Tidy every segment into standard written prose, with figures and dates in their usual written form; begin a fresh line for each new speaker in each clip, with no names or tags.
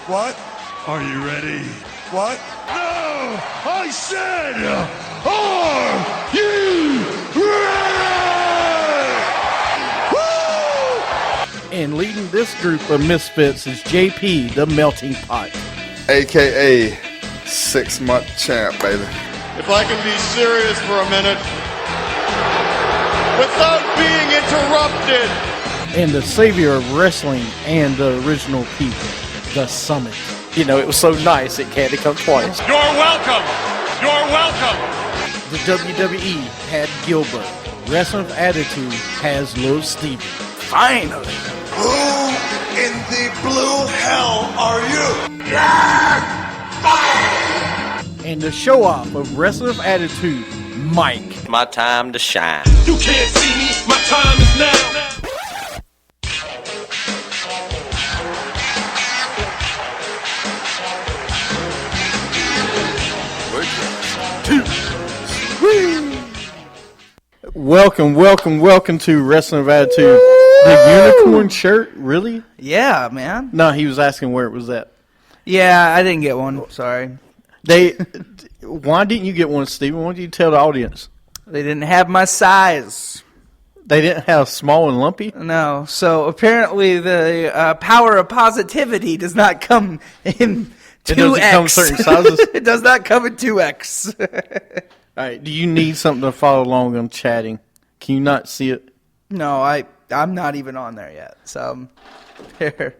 What?
Are you ready?
What?
No! I said, are you ready?
Woo! And leading this group of misfits is JP, the Melting Pot.
AKA 6-month champ, baby.
If I can be serious for a minute, without being interrupted.
And the savior of wrestling and the original people, the Summit.
You know, it was so nice it had to come twice.
You're welcome. You're welcome.
The WWE had Gilbert. Wrestling with Attitude has Lil Steven.
Finally.
Who in the blue hell are you?
And the show-off of Wrestling with Attitude, Mike.
My time to shine.
You can't see me. My time is now.
Welcome to Wrestling with Attitude. The unicorn shirt, really?
Yeah, man.
No, he was asking where it was at.
Yeah, I didn't get one. Sorry.
Why didn't you get one, Steven? Why didn't you tell the audience?
They didn't have my size.
They didn't have small and lumpy?
No. So apparently the power of positivity does not come in 2X.
It doesn't come certain sizes?
It does not come in 2X.
All right, do you need something to follow along on chatting? Can you not see it?
No, I'm not even on there yet. So here.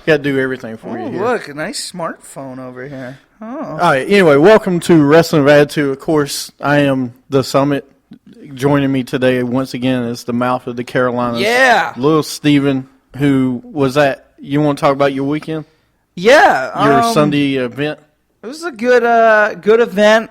Got to do everything for you here.
Look, a nice smartphone over here. Oh.
All right, anyway, welcome to Wrestling with Attitude. Of course, I am the Summit. Joining me today once again is the mouth of the Carolinas.
Yeah.
Lil Steven, who was at, you want to talk about your weekend?
Yeah.
Your Sunday event?
It was a good event.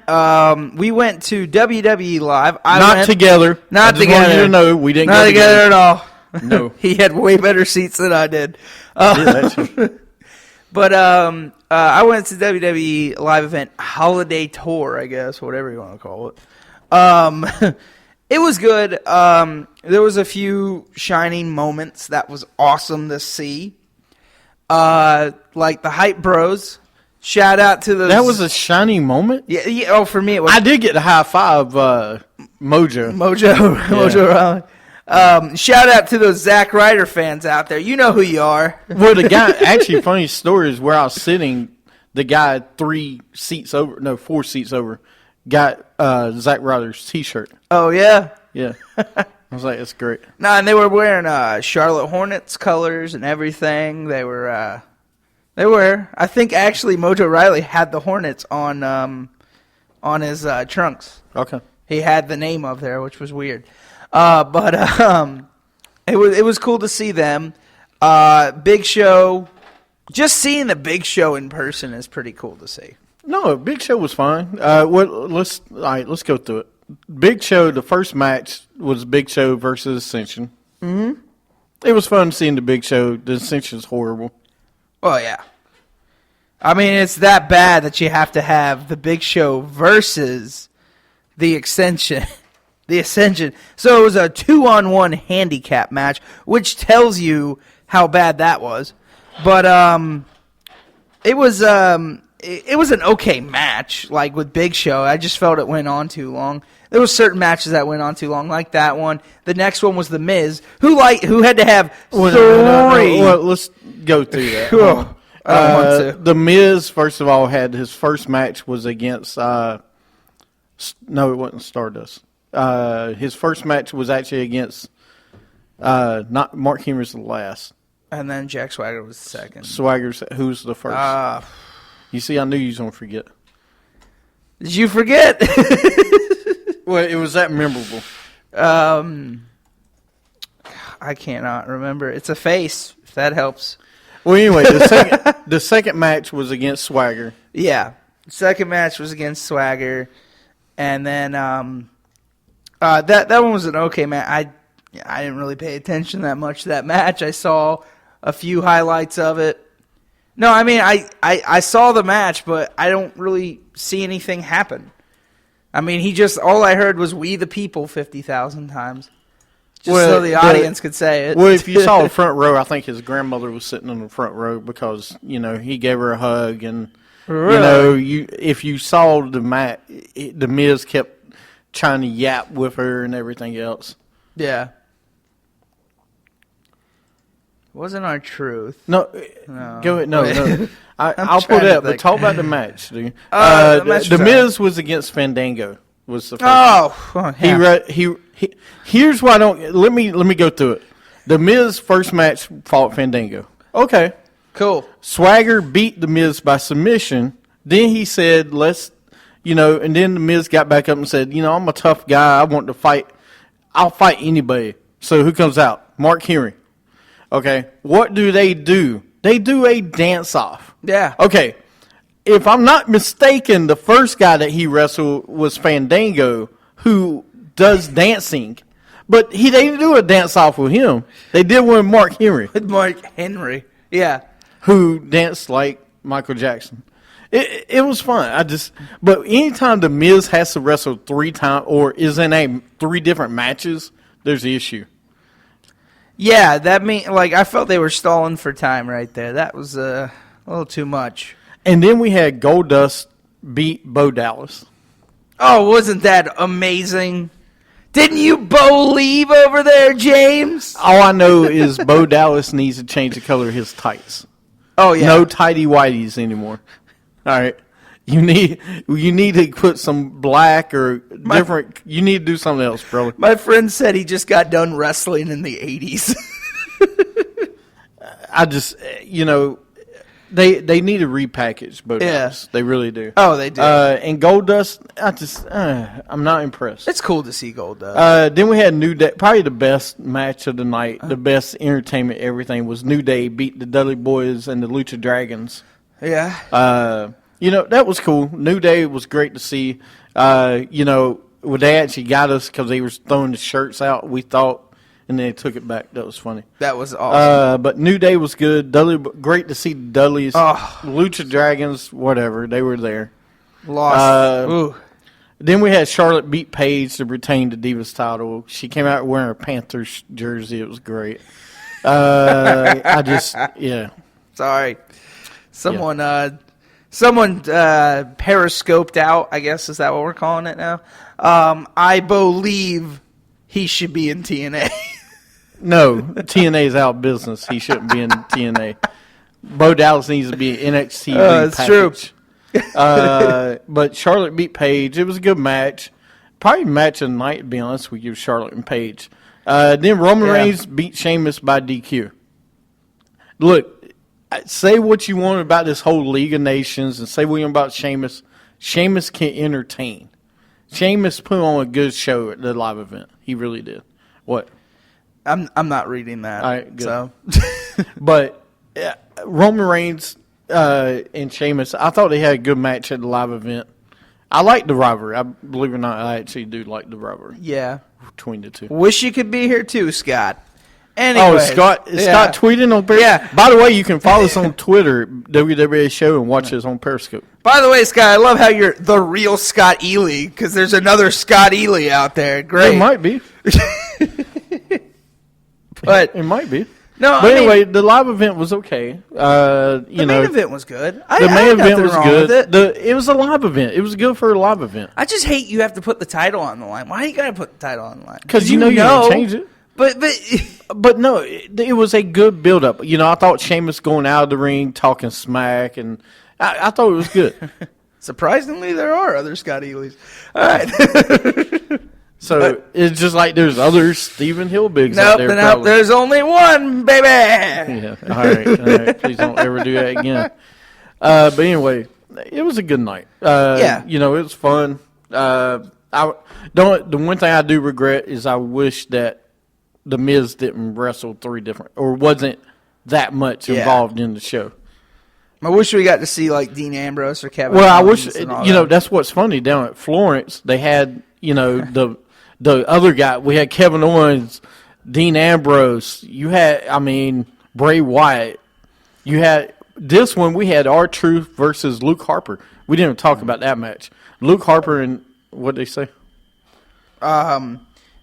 We went to WWE Live.
Not together.
Not
I just
together.
Want you to know we didn't
Not
go
together at all.
No.
He had way better seats than I did. But I went to WWE Live event holiday tour, I guess, whatever you want to call it. It was good. There was a few shining moments that was awesome to see. Like the Hype Bros. Shout out to those.
That was a shining moment?
Yeah. Oh, for me it was.
I did get a high five, Mojo.
Mojo Rawley. Shout out to those Zack Ryder fans out there. You know who you are.
Well, the guy, actually, funny story is where I was sitting, the guy 4 seats over, got Zack Ryder's T-shirt.
Oh, yeah?
Yeah. I was like, that's great.
No, and they were wearing Charlotte Hornets colors and everything. They were, I think actually Mojo Rawley had the Hornets on his trunks.
Okay.
He had the name up there, which was weird. But it was cool to see them. Big Show, just seeing the Big Show in person is pretty cool to see.
No, Big Show was fine. Let's go through it. Big Show, the first match was Big Show versus Ascension. Mm-hmm. It was fun seeing the Big Show. The Ascension's horrible.
Oh, yeah. I mean, it's that bad that you have to have the Big Show versus the Ascension. The Ascension. So it was a 2-on-1 handicap match, which tells you how bad that was. But it was an okay match, like with Big Show. I just felt it went on too long. There was certain matches that went on too long, like that one. The next one was The Miz, who had to have three.
Well, let's go through that.
Cool. I don't want to.
The Miz, first of all, had his first match was against. No, it wasn't Stardust. His first match was actually against. Not Mark Henry's the last.
And then Jack Swagger was the second.
Swagger's who's the first? You see, I knew you was gonna forget.
Did you forget?
Well, it was that memorable.
I cannot remember. It's a face, if that helps.
Well, anyway, the second match was against Swagger.
Yeah, the second match was against Swagger, and then that one was an okay match. I didn't really pay attention that much to that match. I saw a few highlights of it. No, I mean I saw the match, but I don't really see anything happen. I mean, all I heard was "We the People" 50,000 times. so the audience could say it.
Well, if you saw the front row, I think his grandmother was sitting in the front row because he gave her a hug, and if you saw the Miz kept trying to yap with her and everything else.
Yeah. Wasn't our truth.
No. Go ahead. No. I'll put it up. But talk about the match, dude. The Miz was against Fandango. Was the first
yeah.
Here's why I don't. Let me go through it. The Miz first match fought Fandango. Okay.
Cool.
Swagger beat the Miz by submission. Then he said, and then the Miz got back up and said, I'm a tough guy. I want to fight. I'll fight anybody. So who comes out? Mark Henry. Okay. What do? They do a dance-off.
Yeah.
Okay. If I'm not mistaken, the first guy that he wrestled was Fandango, who does dancing. But they didn't do a dance-off with him. They did one with Mark Henry.
With Mark Henry. Yeah.
Who danced like Michael Jackson. It was fun. But anytime the Miz has to wrestle 3 times or is in 3 different matches, there's the issue.
Yeah, that I felt they were stalling for time right there. That was a little too much.
And then we had Goldust beat Bo Dallas.
Oh, wasn't that amazing? Didn't you believe over there, James?
All I know is Bo Dallas needs to change the color of his tights.
Oh yeah.
No tighty whities anymore. All right. You need to put some black or different. You need to do something else, brother.
My friend said he just got done wrestling in the 80s.
They need to repackage Bo Dallas.
Yeah.
They really do.
Oh, they do.
And Goldust, I'm not impressed.
It's cool to see Goldust.
Then we had New Day. Probably the best match of the night, the best entertainment, everything was New Day beat the Dudley Boyz and the Lucha Dragons.
Yeah.
That was cool. New Day was great to see. They actually got us because they were throwing the shirts out, we thought, and then they took it back. That was funny.
That was awesome.
But New Day was good. Great to see the Dudleys. Lucha Dragons, whatever. They were there.
Lost.
Then we had Charlotte beat Paige to retain the Divas title. She came out wearing a Panthers jersey. It was great.
Sorry. Someone periscoped out, I guess, is that what we're calling it now? I believe he should be in TNA.
No, TNA's out of business. He shouldn't be in TNA. Bo Dallas needs to be in NXT.
That's true.
But Charlotte beat Paige. It was a good match. Probably match of the night, to be honest with you, Charlotte and Paige. Then Roman Reigns beat Sheamus by DQ. Look, say what you want about this whole League of Nations and say what you want about Sheamus. Sheamus can entertain. Sheamus put on a good show at the live event. He really did. What?
I'm not reading that.
All right, good.
So.
But Roman Reigns and Sheamus, I thought they had a good match at the live event. I like the rivalry. Believe it or not, I actually do like the rivalry.
Yeah.
Between the two.
Wish you could be here too, Scott. Anyway,
Scott tweeting on Periscope? Yeah. By the way, you can follow us on Twitter, WWA Show, and watch us on Periscope.
By the way, Scott, I love how you're the real Scott Ely, because there's another Scott Ely out there. Great.
It might be.
But
it might be.
No,
but anyway, the live event was okay.
The main event was good.
The main event was good. It was a live event. It was good for a live event.
I just hate you have to put the title on the line. Why do you got to put the title on the line?
Because you can change it.
But
no, it was a good build-up. I thought Sheamus going out of the ring, talking smack, and I thought it was good.
Surprisingly, there are other Scott Elys. All right.
So it's just like there's other Stephen Hillbigs out there.
Nope, there's only one, baby.
Yeah. All right. Please don't ever do that again. But anyway, it was a good night. It was fun. The one thing I do regret is I wish that the Miz didn't wrestle 3 different, or wasn't that much involved in the show.
I wish we got to see like Dean Ambrose or Kevin.
Well, I wish that's what's funny down at Florence. They had the other guy. We had Kevin Owens, Dean Ambrose. You had Bray Wyatt. You had this one. We had R-Truth versus Luke Harper. We didn't even talk about that match. Luke Harper and what did they say?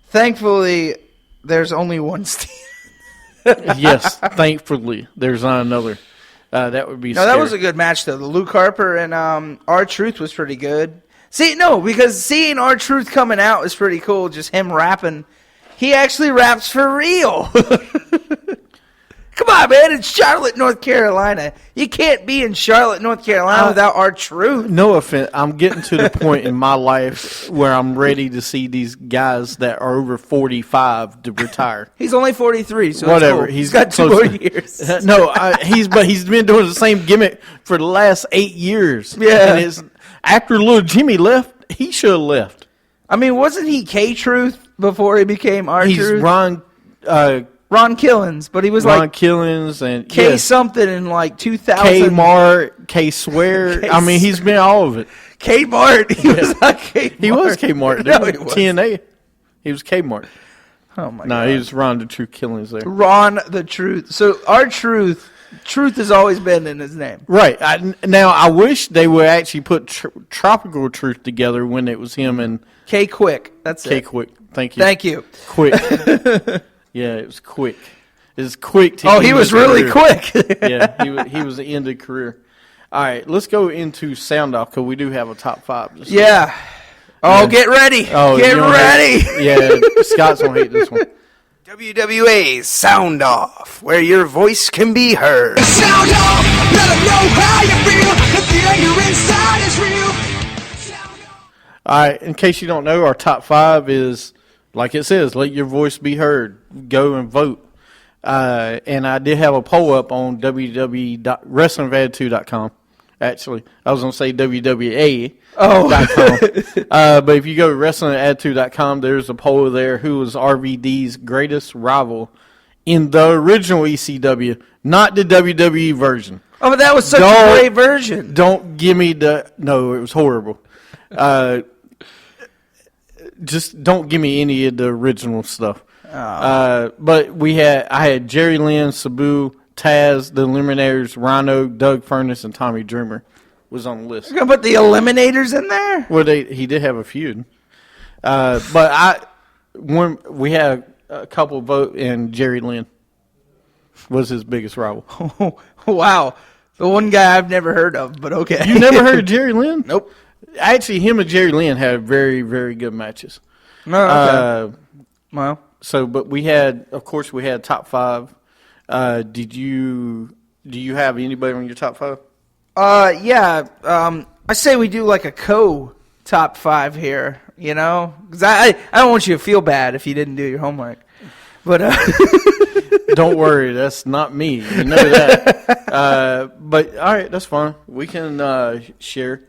Thankfully, there's only one Steve.
Yes, thankfully, there's not another. That would be
No, that was a good match, though. The Luke Harper and R-Truth was pretty good. Because seeing R-Truth coming out was pretty cool, just him rapping. He actually raps for real. Come on, man. It's Charlotte, North Carolina. You can't be in Charlotte, North Carolina without R-Truth.
No offense. I'm getting to the point in my life where I'm ready to see these guys that are over 45 to retire.
He's only 43, so
Whatever.
It's cool. He's got 2 more years.
He's been doing the same gimmick for the last 8 years.
Yeah.
And after little Jimmy left, he should have left.
I mean, wasn't he K-Truth before he became R-Truth?
He's
Ron Killens, but he was
Ron Killens and
K something in like 2000.
K Mart, K Swear. I mean, he's been all of it.
K Mart. He was like K Mart.
He was K Mart.
No, he was.
TNA. He was K Mart.
Oh my god.
No, he was Ron the True Killens there.
Ron the Truth. So our truth has always been in his name.
Right. Now I wish they would actually put Tropical Truth together when it was him and
K Quick. That's
K
it.
Quick. Thank you.
Thank you.
Quick. Yeah, it was quick. It was quick.
He was really quick.
Yeah, he was the end of career. All right, let's go into Soundoff because we do have a top 5.
Yeah. Oh, get ready.
Oh,
get ready.
Yeah, Scott's going to hate this one.
WWA Soundoff, where your voice can be heard.
Sound off, let them know how you feel. If the anger inside is real. Sound off.
All right, in case you don't know, our top 5 is, like it says, let your voice be heard. Go and vote. And I did have a poll up on www.wrestlingofattitude.com. Actually, I was going to say WWA.com. But if you go to wrestlingattitude.com, there's a poll there. Who was RVD's greatest rival in the original ECW, not the WWE version?
Oh, but that was such a great version.
Don't give me no, it was horrible. Just don't give me any of the original stuff. But I had Jerry Lynn, Sabu, Taz, the Eliminators, Rhino, Doug Furnace, and Tommy Dreamer was on the list.
You're gonna put the Eliminators in there?
Well, he did have a feud. But we had a couple vote, and Jerry Lynn was his biggest rival.
Wow. The one guy I've never heard of, but okay.
You never heard of Jerry Lynn?
Nope.
Actually, him and Jerry Lynn had very, very good matches.
No, okay. Well.
So, but we had top 5. Do you have anybody on your top 5?
Yeah. I say we do like a top 5 here, you know? Because I don't want you to feel bad if you didn't do your homework. But
Don't worry, that's not me. You know that. But, all right, that's fine. We can share.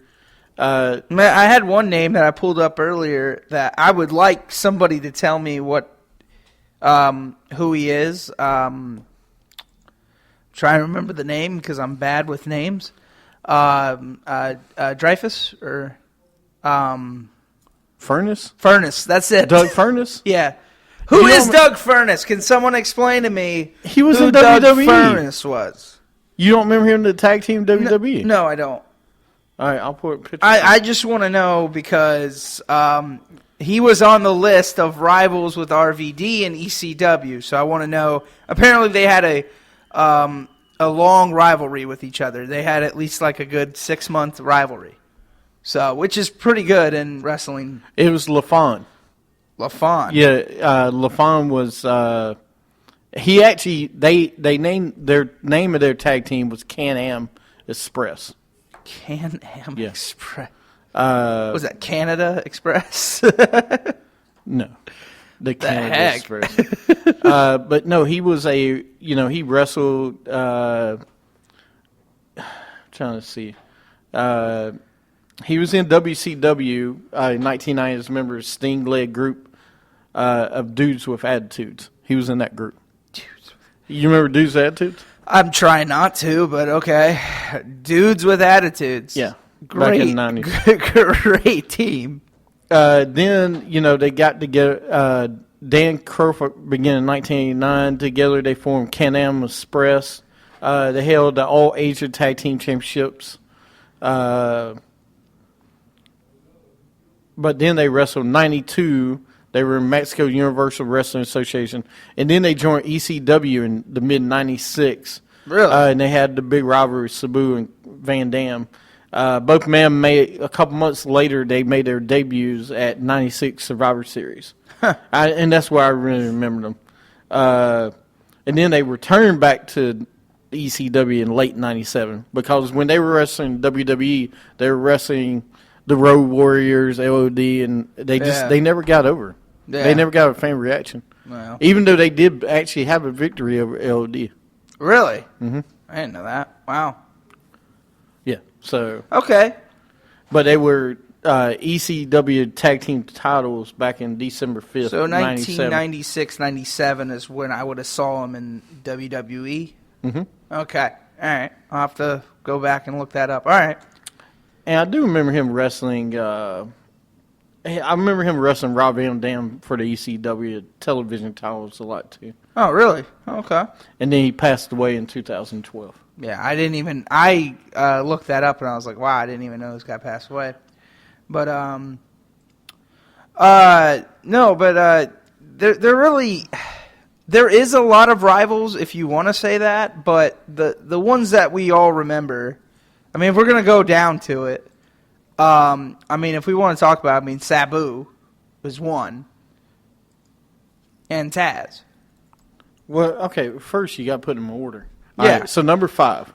Man, I had one name that I pulled up earlier that I would like somebody to tell me who he is. Trying to remember the name because I'm bad with names. Dreyfus or
Furnace?
Furnace, that's it.
Doug Furnace?
Yeah. Who is Doug Furnace? Can someone explain to me
He was
who
in
Doug
WWE.
Furnace was?
You don't remember him in the tag team WWE?
No, I don't.
All right, I'll put a picture.
I just want to know because he was on the list of rivals with RVD and ECW. So I want to know. Apparently, they had a long rivalry with each other. They had at least like a good 6-month rivalry. So, which is pretty good in wrestling.
It was LaFon.
LaFon.
Yeah, LaFon was. He actually they named their name of their tag team was Can-Am Express.
Can-Am
Yeah.
Express. Was that Canada Express?
No, the Canada
heck?
Express. But no, he was he wrestled. Trying to see. He was in WCW in 1990 as a member of Sting-led group of Dudes with Attitudes. He was in that group. You remember Dudes with Attitudes?
I'm trying not to, but okay. Dudes with Attitudes.
Yeah.
Great,
Back in the 90s.
Great team.
Then, they got together. Dan Crawford began in 1989. Together, they formed Can-Am Express. They held the All Asia Tag Team Championships. But then they wrestled 92, They were in Mexico Universal Wrestling Association, and then they joined ECW in the mid '96.
Really?
And they had the big rivalry, Sabu and Van Dam. Both men made a couple months later. They made their debuts at '96 Survivor Series, and that's why I really remember them. And then they returned back to ECW in late '97 because when they were wrestling WWE, they were wrestling the Road Warriors, LOD, and they never got over.
Yeah.
They never got a fan reaction,
Wow.
even though they did actually have a victory over LOD.
Really? Mm-hmm. I didn't know that. Wow.
Yeah, so
Okay.
but they were ECW tag team titles back in December 5th,
So
97.
1996, 97 is when I would have saw him in WWE?
Mm-hmm.
Okay. All right. I'll have to go back and look that up. All right.
And I do remember him wrestling. I remember him wrestling Rob Van Dam for the ECW television titles a lot too.
Oh, really? Okay.
And then he passed away in 2012.
Yeah, I didn't even. I looked that up and I was like, wow, I didn't even know this guy passed away. But no, but there really there is a lot of rivals if you want to say that, but the ones that we all remember. I mean, if we're gonna go down to it, I mean, if we want to talk about, I mean, Sabu was one, and Taz.
Well, okay, first you got to put them in order.
Yeah.
All right, so number 5.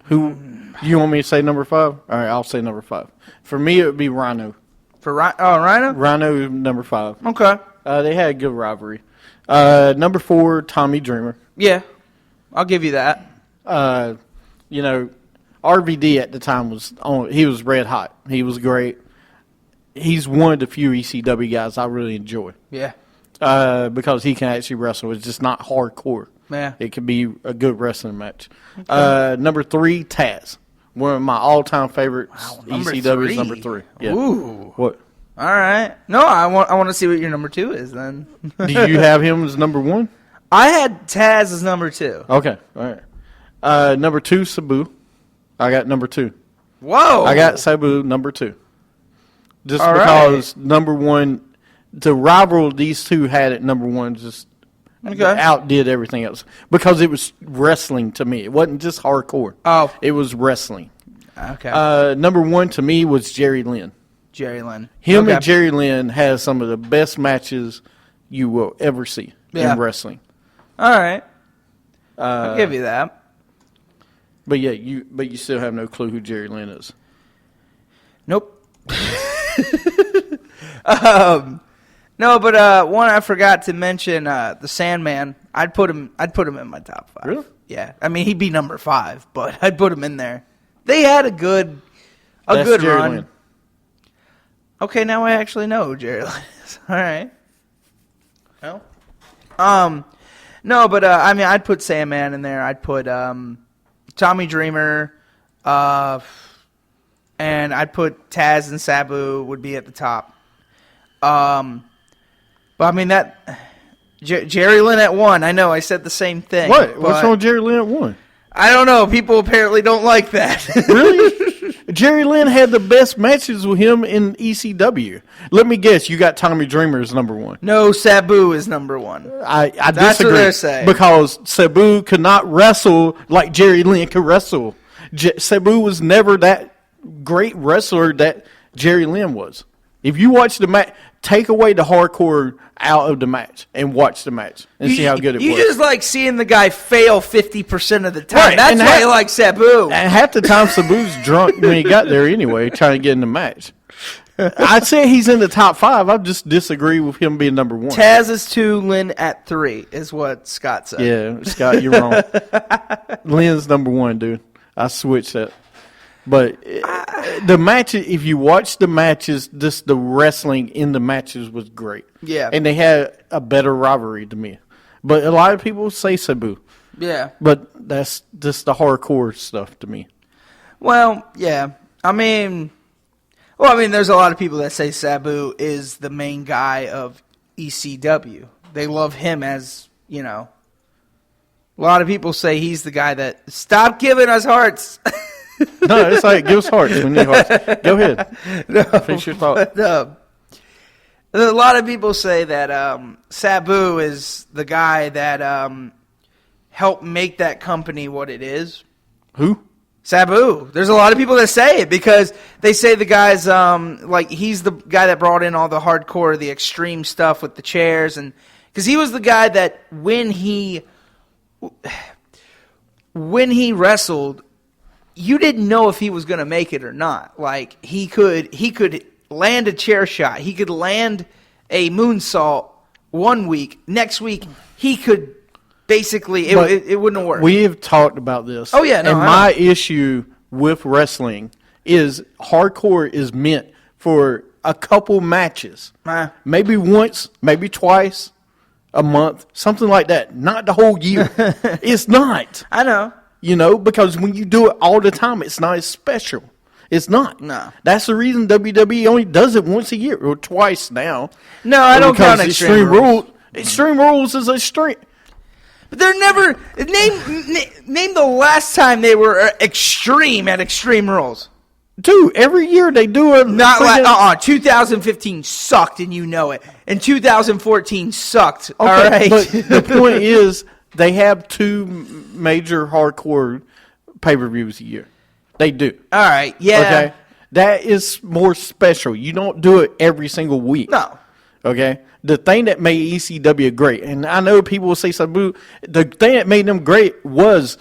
Who you want me to say number 5? All right, I'll say number 5. For me, it would be Rhino.
For Rhino?
Rhino is number 5.
Okay.
They had a good rivalry. Number 4, Tommy Dreamer.
Yeah, I'll give you that.
You know, RVD at the time he was red hot. He was great. He's one of the few ECW guys I really enjoy.
Yeah.
Because he can actually wrestle. It's just not hardcore.
Yeah.
It could be a good wrestling match. Number 3, Taz. One of my all-time favorites.
number
ECW is
3.
number 3. Yeah.
Ooh.
What?
All right. No, I want to see what your number 2 is then.
Do you have him as number 1?
I had Taz as number 2.
Okay. All right. Number 2, Sabu. I got number 2.
Whoa.
I got Sabu number 2. Just
All
because number 1, the rival these two had at number 1 just outdid everything else. Because it was wrestling to me. It wasn't just hardcore.
Oh.
It was wrestling.
Okay.
Number 1 to me was Jerry Lynn.
Jerry Lynn.
Him and Jerry Lynn has some of the best matches you will ever see in wrestling.
All right. I'll give you that.
But yeah, you still have no clue who Jerry Lynn is.
Nope. No, but one I forgot to mention, the Sandman. I'd put him in my top 5.
Really?
Yeah. I mean, he'd be number 5, but I'd put him in there. They had a good
Jerry
run.
Lynn.
Okay, now I actually know who Jerry Lynn is. All right. No. No, but I mean, I'd put Sandman in there. I'd put Tommy Dreamer, and I'd put Taz and Sabu would be at the top. But I mean that Jerry Lynn at 1. I know I said the same thing.
What? What's wrong with Jerry Lynn at 1?
I don't know. People apparently don't like that.
Really? Jerry Lynn had the best matches with him in ECW. Let me guess, you got Tommy Dreamer as number 1.
No, Sabu is number 1.
I
That's
disagree.
what they're saying.
Because Sabu could not wrestle like Jerry Lynn could wrestle. Sabu was never that great wrestler that Jerry Lynn was. If you watch the match, take away the hardcore out of the match and watch the match and see how good it was.
You just like seeing the guy fail 50% of the time.
Right,
That's
and
why you like Sabu.
And half the time, Sabu's drunk when he got there anyway, trying to get in the match. I'd say he's in the top 5. I just disagree with him being number 1.
Taz is 2, Lynn at 3 is what Scott said.
Yeah, Scott, you're wrong. Lynn's number 1, dude. I switched that. But the matches, if you watch the matches, just the wrestling in the matches was great.
Yeah.
And they had a better rivalry to me. But a lot of people say Sabu.
Yeah.
But that's just the hardcore stuff to me.
Well, yeah. I mean, there's a lot of people that say Sabu is the main guy of ECW. They love him as, you know. A lot of people say he's the guy that, stop giving us hearts.
No, it's like, give us hearts. We need hearts. Go ahead. Finish your thought.
A lot of people say that Sabu is the guy that helped make that company what it is.
Who?
Sabu. There's a lot of people that say it because they say the guy's like he's the guy that brought in all the hardcore, the extreme stuff with the chairs, and because he was the guy that when he wrestled, you didn't know if he was going to make it or not. Like he could land a chair shot, he could land a moonsault one week, next week he could. Basically, it wouldn't work.
We have talked about this.
Oh, yeah. No,
and my issue with wrestling is hardcore is meant for a couple matches. Maybe once, maybe twice a month, something like that. Not the whole year. It's not.
I know.
You know, because when you do it all the time, it's not as special. It's not.
No.
That's the reason WWE only does it once a year or twice now.
No, I don't count Extreme Rules.
Extreme Rules is extreme.
But they're never name the last time they were extreme at Extreme Rules.
Dude, every year they do a
Not like 2015 sucked and you know it, and 2014 sucked.
Okay,
all right,
but the point is they have two major hardcore pay-per-views a year. They do.
All right, yeah.
Okay, that is more special. You don't do it every single week.
No.
Okay. The thing that made ECW great, and I know people will say Sabu, the thing that made them great was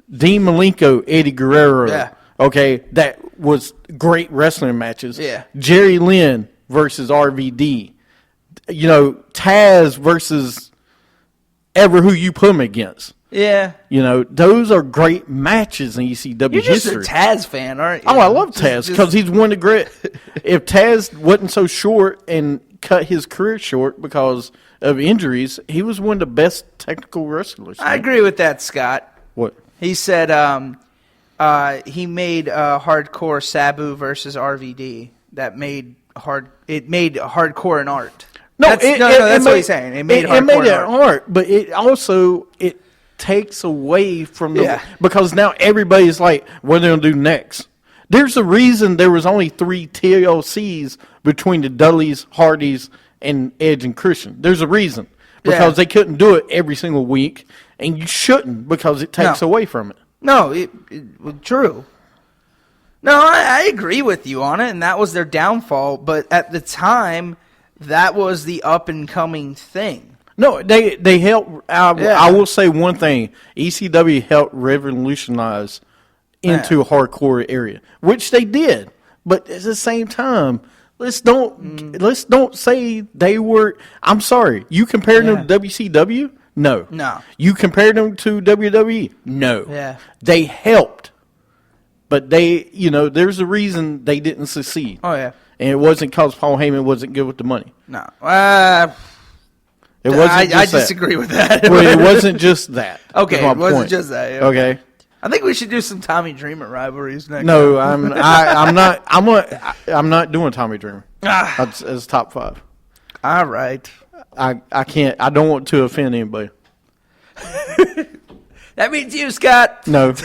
Dean Malenko, Eddie Guerrero.
Yeah.
Okay, that was great wrestling matches.
Yeah.
Jerry Lynn versus RVD. You know, Taz versus ever who you put him against.
Yeah.
You know, those are great matches in ECW
You're just
history.
a Taz fan, aren't you?
Oh, I love Taz because he's one of the great. If Taz wasn't so short and cut his career short because of injuries, he was one of the best technical wrestlers.
I agree with that, Scott.
What?
He said he made hardcore Sabu versus RVD. That made hardcore an art.
That's
what he's saying. It made hardcore
an art, but it also takes away from the because now everybody's like, what are they gonna do next? There's a reason there was only 3 TLCs between the Dudleys, Hardys, and Edge and Christian. There's a reason. Because they couldn't do it every single week, and you shouldn't because it takes away from it.
No, it true. No, I agree with you on it, and that was their downfall. But at the time, that was the up-and-coming thing.
No, they helped. I will say one thing. ECW helped revolutionize into hardcore area, which they did. But at the same time, let's don't say they were. I'm sorry. You compared them to WCW? No. You compared them to WWE? No.
Yeah.
They helped, but there's a reason they didn't succeed.
Oh yeah.
And it wasn't because Paul Heyman wasn't good with the money.
No.
It wasn't.
I disagree with that.
Well, it wasn't just that.
Okay,
it
wasn't just that. Yeah.
Okay.
I think we should do some Tommy Dreamer rivalries next.
No, I'm not. I'm not doing Tommy Dreamer. As top 5.
All right.
I can't. I don't want to offend anybody.
That means you, Scott.
No,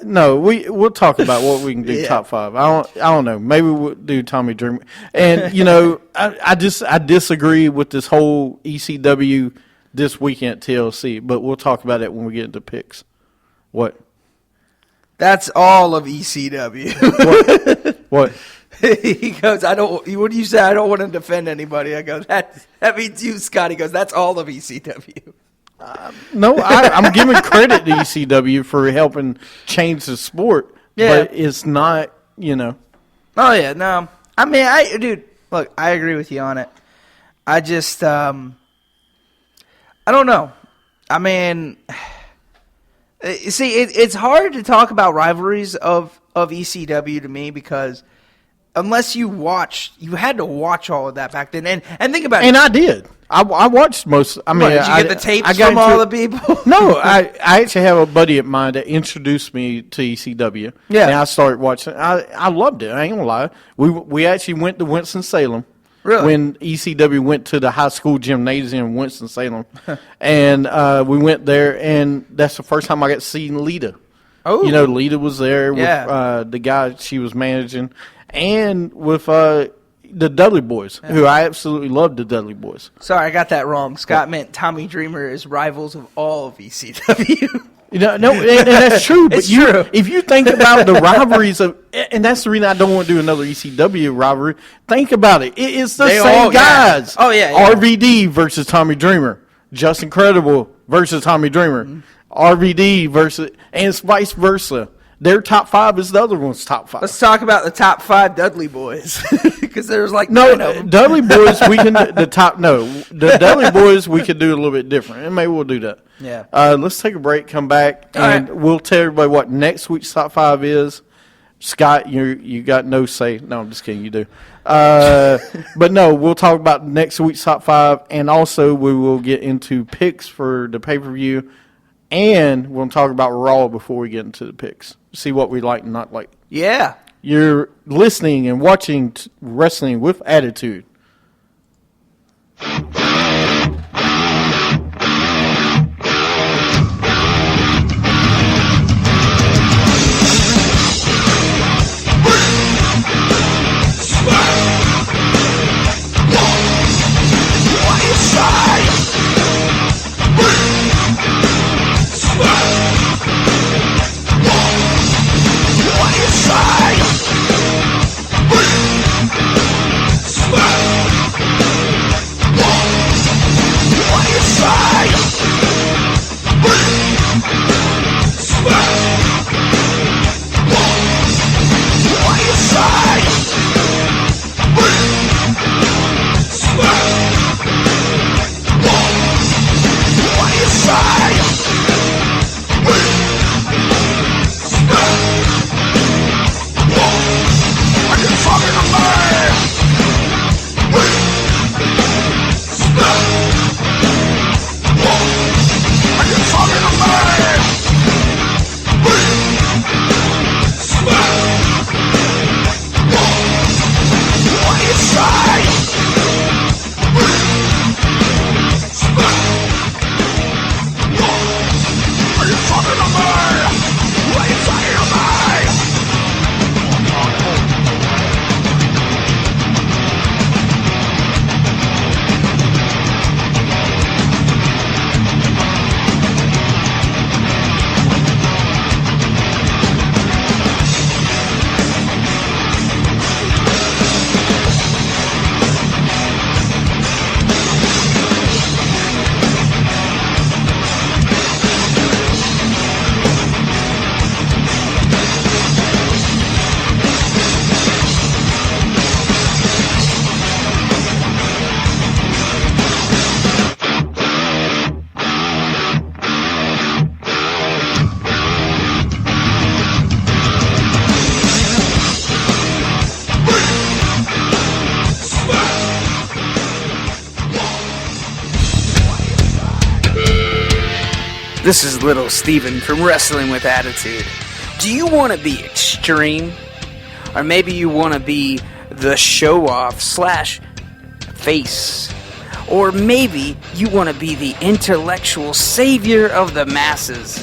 no. We'll talk about what we can do top 5. I don't know. Maybe we'll do Tommy Dreamer. And I disagree with this whole ECW this weekend at TLC. But we'll talk about it when we get into picks. What?
That's all of ECW.
What?
He goes, I don't. What do you say? I don't want to defend anybody. I go, that means you, Scott. He goes, that's all of ECW.
No, I'm giving credit to ECW for helping change the sport.
Yeah.
But it's not,
Oh yeah, no. I mean, dude, look, I agree with you on it. I just, I don't know. I mean, see, it's hard to talk about rivalries of ECW to me because unless you had to watch all of that back then. And think about it.
And I did. I watched most. I mean,
did you get the tapes from all the people?
No, I actually have a buddy of mine that introduced me to ECW.
Yeah.
And I started watching. I loved it. I ain't gonna lie. We actually went to Winston-Salem.
Really?
When ECW went to the high school gymnasium in Winston-Salem. And we went there, and that's the first time I got to see Lita.
Oh.
Lita was there with the guy she was managing. And with, the Dudley Boyz, who I absolutely love the Dudley Boyz.
Sorry, I got that wrong. Scott meant Tommy Dreamer is rivals of all of ECW.
No, and that's true. But
It's true.
If you think about the rivalries of, and that's the reason I don't want to do another ECW rivalry. Think about it. It's the same guys.
Oh, yeah.
RVD versus Tommy Dreamer. Just Incredible versus Tommy Dreamer. RVD versus, and vice versa. Their top 5 is the other one's top 5.
Let's talk about the top 5 Dudley Boys, because there's like
No,
9 of them.
Dudley Boyz, we can the Dudley Boyz we could do a little bit different, and maybe we'll do that.
Yeah.
Let's take a break, come back,
All
and
right.
we'll tell everybody what next week's top 5 is. Scott, you got no say. No, I'm just kidding. You do. But no, we'll talk about next week's top 5, and also we will get into picks for the pay-per-view, and we'll talk about Raw before we get into the picks. See what we like and not like.
Yeah.
You're listening and watching Wrestling with Attitude.
This is Little Steven from Wrestling with Attitude. Do you want to be extreme? Or maybe you want to be the show-off / face? Or maybe you want to be the intellectual savior of the masses?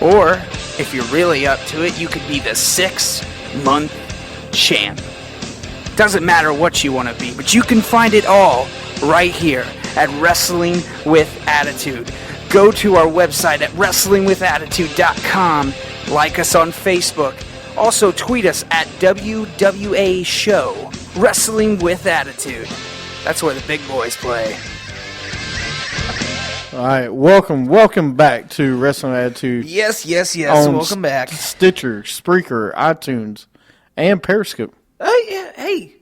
Or, if you're really up to it, you could be the 6-month champ. Doesn't matter what you want to be, but you can find it all right here at Wrestling with Attitude. Go to our website at wrestlingwithattitude.com. Like us on Facebook. Also tweet us at WWA Show. Wrestling with Attitude. That's where the big boys play.
All right, welcome back to Wrestling Attitude.
Yes.
on
Welcome back.
Stitcher, Spreaker, iTunes, and Periscope.
Hey,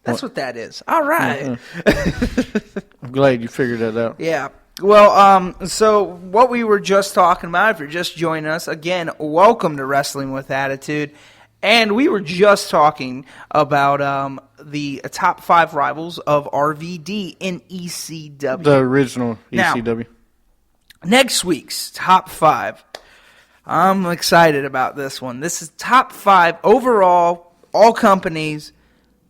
that's what that is. All right.
I'm glad you figured that out.
Yeah. Well, so what we were just talking about, if you're just joining us, again, welcome to Wrestling with Attitude. And we were just talking about the top 5 rivals of RVD in ECW.
The original
Now,
ECW.
Next week's top 5. I'm excited about this one. This is top 5 overall, all companies,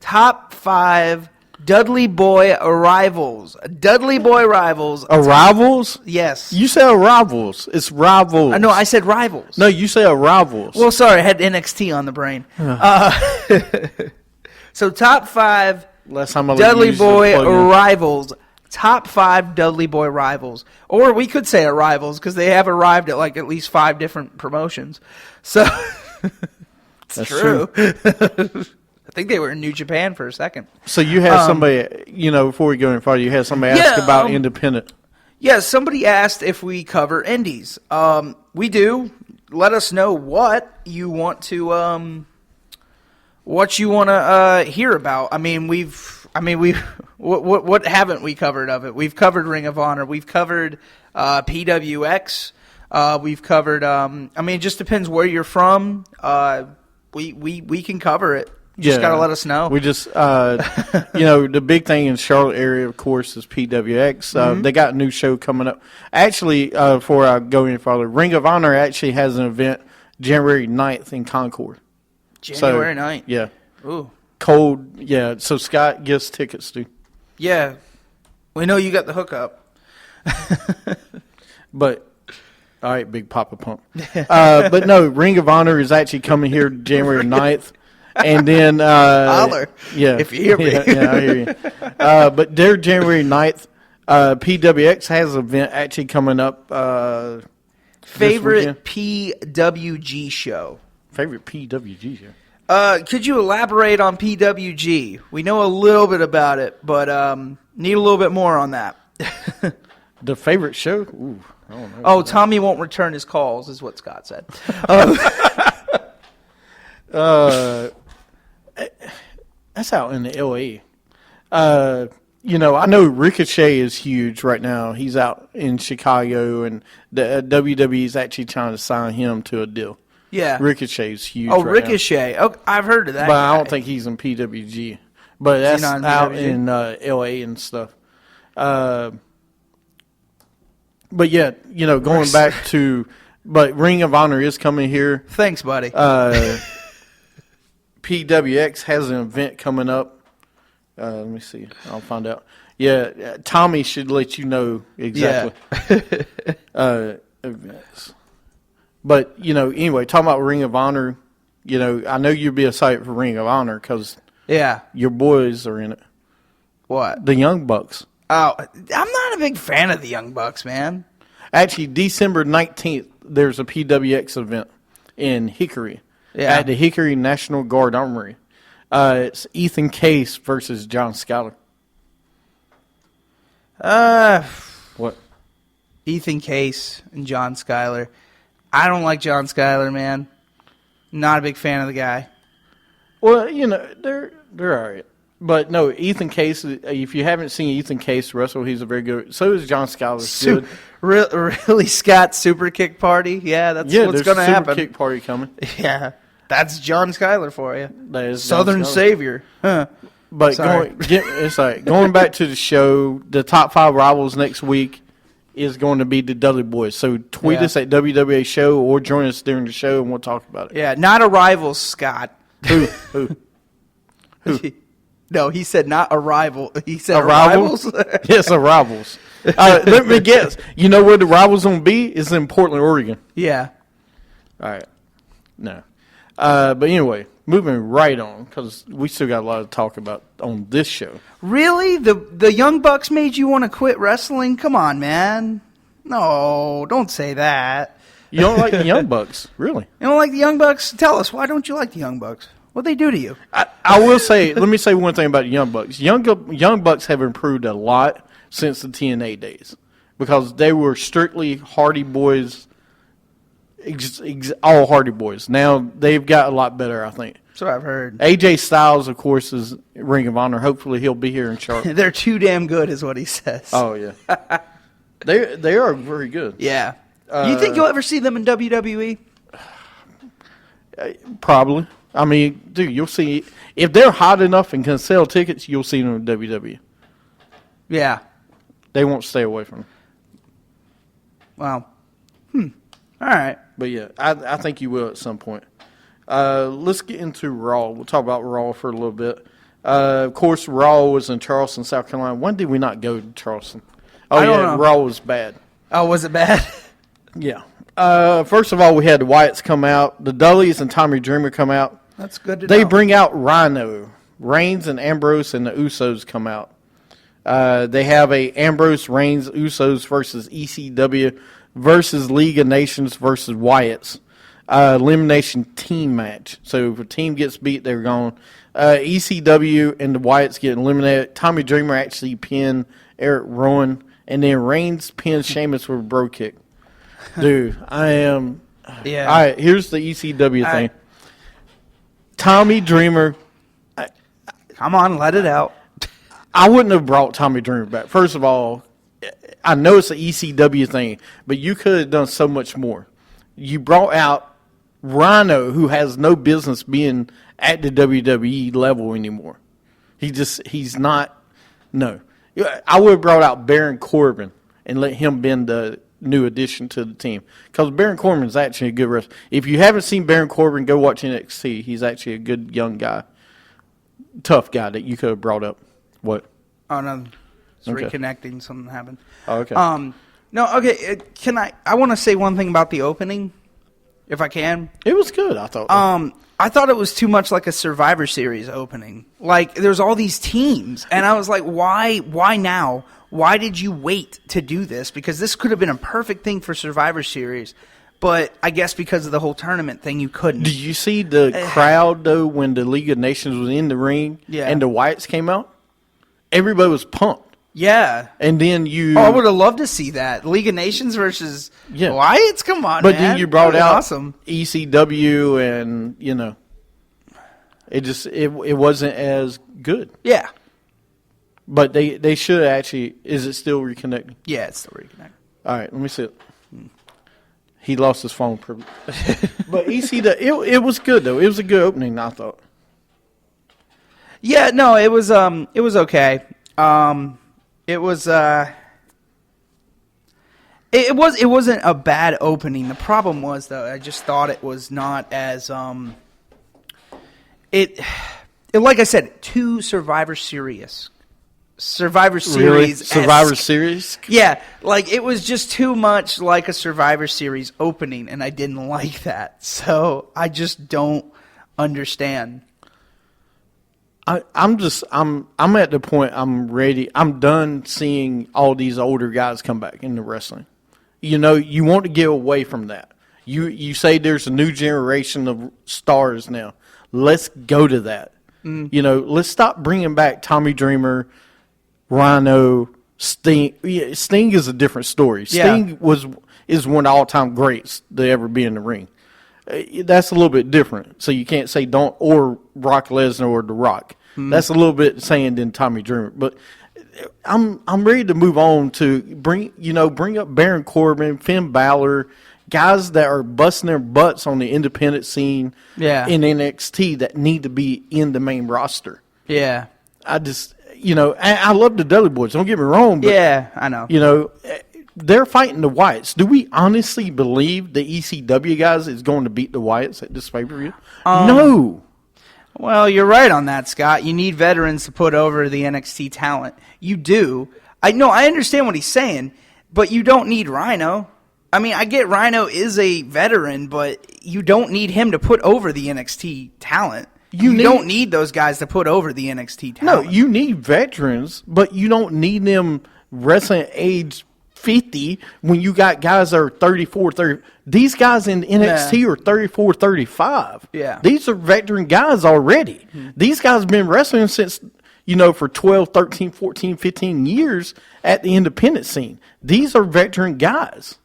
top 5 Dudley Boy rivals. Dudley Boy rivals.
Arrivals?
Yes.
You say arrivals. It's rivals.
No, I said rivals.
No, you say arrivals.
Well, sorry, I had NXT on the brain. So top 5
Last time I
Dudley
used the
Boy
plug-in.
rivals. Top 5 Dudley Boy rivals. Or we could say arrivals because they have arrived at like at least 5 different promotions. So it's
That's
true. I think they were in New Japan for a second.
So you had somebody, before we go any farther, you had somebody ask about independent.
Yeah, somebody asked if we cover indies. We do. Let us know what you want to hear about. What haven't we covered of it? We've covered Ring of Honor. We've covered PWX. We've covered. It just depends where you're from. We can cover it. You just got to let us know.
We just, the big thing in Charlotte area, of course, is PWX. They got a new show coming up. Actually, before I go any farther, Ring of Honor actually has an event January 9th in Concord.
January 9th.
Yeah.
Ooh.
Cold. Yeah. So Scott gets tickets, dude.
Yeah. We know you got the hookup.
But, all right, Big Papa Pump. But no, Ring of Honor is actually coming here January 9th. And then,
Holler,
yeah,
if you hear me.
Yeah, I hear you. But they're January 9th. PWX has an event actually coming up.
Favorite PWG show.
Favorite PWG show.
Could you elaborate on PWG? We know a little bit about it, but need a little bit more on that.
The favorite show? Ooh, I don't know.
Oh, Tommy won't return his calls, is what Scott said.
That's out in the LA. I know Ricochet is huge right now. He's out in Chicago, and the WWE is actually trying to sign him to a deal.
Yeah.
Ricochet is huge.
Oh,
right
Ricochet.
now.
Oh, I've heard of that.
But
guy.
I don't think he's in PWG. But that's
not in
out
PWG?
in LA and stuff. But yeah, going back to, but Ring of Honor is coming here.
Thanks, buddy.
PWX has an event coming up. Let me see. I'll find out. Yeah, Tommy should let you know exactly. Events. But, anyway, talking about Ring of Honor, I know you'd be excited for Ring of Honor because your boys are in it.
What?
The Young Bucks.
Oh, I'm not a big fan of the Young Bucks, man.
Actually, December 19th, there's a PWX event in Hickory at the Hickory National Guard Armory. It's Ethan Case versus John Schuyler. What?
Ethan Case and John Schuyler. I don't like John Schuyler, man. Not a big fan of the guy.
Well, they're all right. But no, Ethan Case, if you haven't seen Ethan Case wrestle, he's a very good. So is John Schuyler. Good.
Really, Scott super kick party? Yeah, that's what's going to happen.
Super kick party coming.
Yeah, that's John Schuyler for you.
That is
Southern Savior. Huh.
But going back to the show, the top 5 rivals next week is going to be the Dudley Boyz. So tweet us at WWA Show or join us during the show and we'll talk about it.
Yeah, not a rival, Scott.
Who?
No, he said not a rival. He said
rivals.
rivals.
Yes, a rivals. Let me guess. You know where the rivals going to be? It's in Portland, Oregon.
Yeah.
All right. No. But anyway, moving right on because we still got a lot to talk about on this show.
Really? The Young Bucks made you want to quit wrestling? Come on, man. No, don't say that.
You don't like the Young Bucks, really?
You don't like the Young Bucks? Tell us, why don't you like the Young Bucks? What'd they do to you?
I will say, let me say one thing about the Young Bucks. Young Bucks have improved a lot since the TNA days because they were strictly Hardy Boys, all Hardy Boys. Now they've got a lot better, I think.
That's what I've heard.
AJ Styles, of course, is Ring of Honor. Hopefully he'll be here in Charlotte.
They're too damn good is what he says.
Oh, yeah. They are very good.
Yeah. You think you'll ever see them in WWE?
Probably. I mean, dude, you'll see. If they're hot enough and can sell tickets, you'll see them in WWE.
Yeah.
They won't stay away from them.
Wow. All right.
But, yeah, I think you will at some point. Let's get into Raw. We'll talk about Raw for a little bit. Of course, Raw was in Charleston, South Carolina. When did we not go to Charleston? Oh,
I don't know.
Raw was bad.
Oh, was it bad?
Yeah. First of all, we had the Wyatts come out. The Dudleys and Tommy Dreamer come out.
That's good to know.
They bring out Rhino. Reigns and Ambrose and the Usos come out. They have a Ambrose, Reigns, Usos versus ECW versus League of Nations versus Wyatt's elimination team match. So if a team gets beat, they're gone. ECW and the Wyatts get eliminated. Tommy Dreamer actually pinned Eric Rowan, and then Reigns pinned Sheamus with a bro kick. Dude, I am.
Yeah.
All right, here's the ECW thing. Tommy Dreamer.
Come on, let it out.
I wouldn't have brought Tommy Dreamer back. First of all, I know it's an ECW thing, but you could have done so much more. You brought out Rhino, who has no business being at the WWE level anymore. He's not. No. I would have brought out Baron Corbin and let him been the new addition to the team. Because Baron Corbin is actually a good wrestler. If you haven't seen Baron Corbin, go watch NXT. He's actually a good young guy. Tough guy that you could have brought up. What?
Oh, no. It's
Okay.
reconnecting. Something happened.
Oh, okay.
No, okay. I want to say one thing about the opening, if I can.
It was good, I thought.
I thought it was too much like a Survivor Series opening. Like, there's all these teams, and I was like, why now? Why did you wait to do this? Because this could have been a perfect thing for Survivor Series, but I guess because of the whole tournament thing, you couldn't.
Did you see the crowd, though, when the League of Nations was in the ring and the Wyatts came out? Everybody was pumped.
Yeah.
And then you...
Oh, I would have loved to see that. League of Nations versus Wyatts? Come on,
but
man.
then you brought out
awesome.
ECW and, it wasn't as good.
Yeah.
But they should actually... Is it still reconnecting?
Yeah, it's still reconnecting.
All right, let me see it. He lost his phone. But ECW, it was good, though. It was a good opening, I thought.
Yeah, no, it was okay. It wasn't a bad opening. The problem was, though, I just thought it was not as like I said, too Survivor Series.
Really? Survivor Series?
Yeah, like it was just too much like a Survivor Series opening, and I didn't like that. So I just don't understand.
I'm at the point I'm ready. I'm done seeing all these older guys come back into wrestling. You want to get away from that. You say there's a new generation of stars now. Let's go to that. Let's stop bringing back Tommy Dreamer, Rhino, Sting. Yeah, Sting is a different story. Sting is one of the all-time greats to ever be in the ring. That's a little bit different. So you can't say or Brock Lesnar or The Rock. That's a little bit saying than Tommy Dreamer. But I'm ready to move on to bring up Baron Corbin, Finn Balor, guys that are busting their butts on the independent scene in NXT that need to be in the main roster.
Yeah.
I just I love the Dudley Boyz. Don't get me wrong. But,
yeah, I know.
They're fighting the Wyatts. Do we honestly believe the ECW guys is going to beat the Wyatts at this pay-per-view? No.
Well, you're right on that, Scott. You need veterans to put over the NXT talent. You do. I understand what he's saying, but you don't need Rhino. I mean, I get Rhino is a veteran, but you don't need him to put over the NXT talent. You don't need those guys to put over the NXT talent.
No, you need veterans, but you don't need them wrestling age 50 when you got guys that are 34, 30. These guys in NXT are 34, 35.
Yeah.
These are veteran guys already. These guys have been wrestling since, for 12, 13, 14, 15 years at the independent scene. These are veteran guys.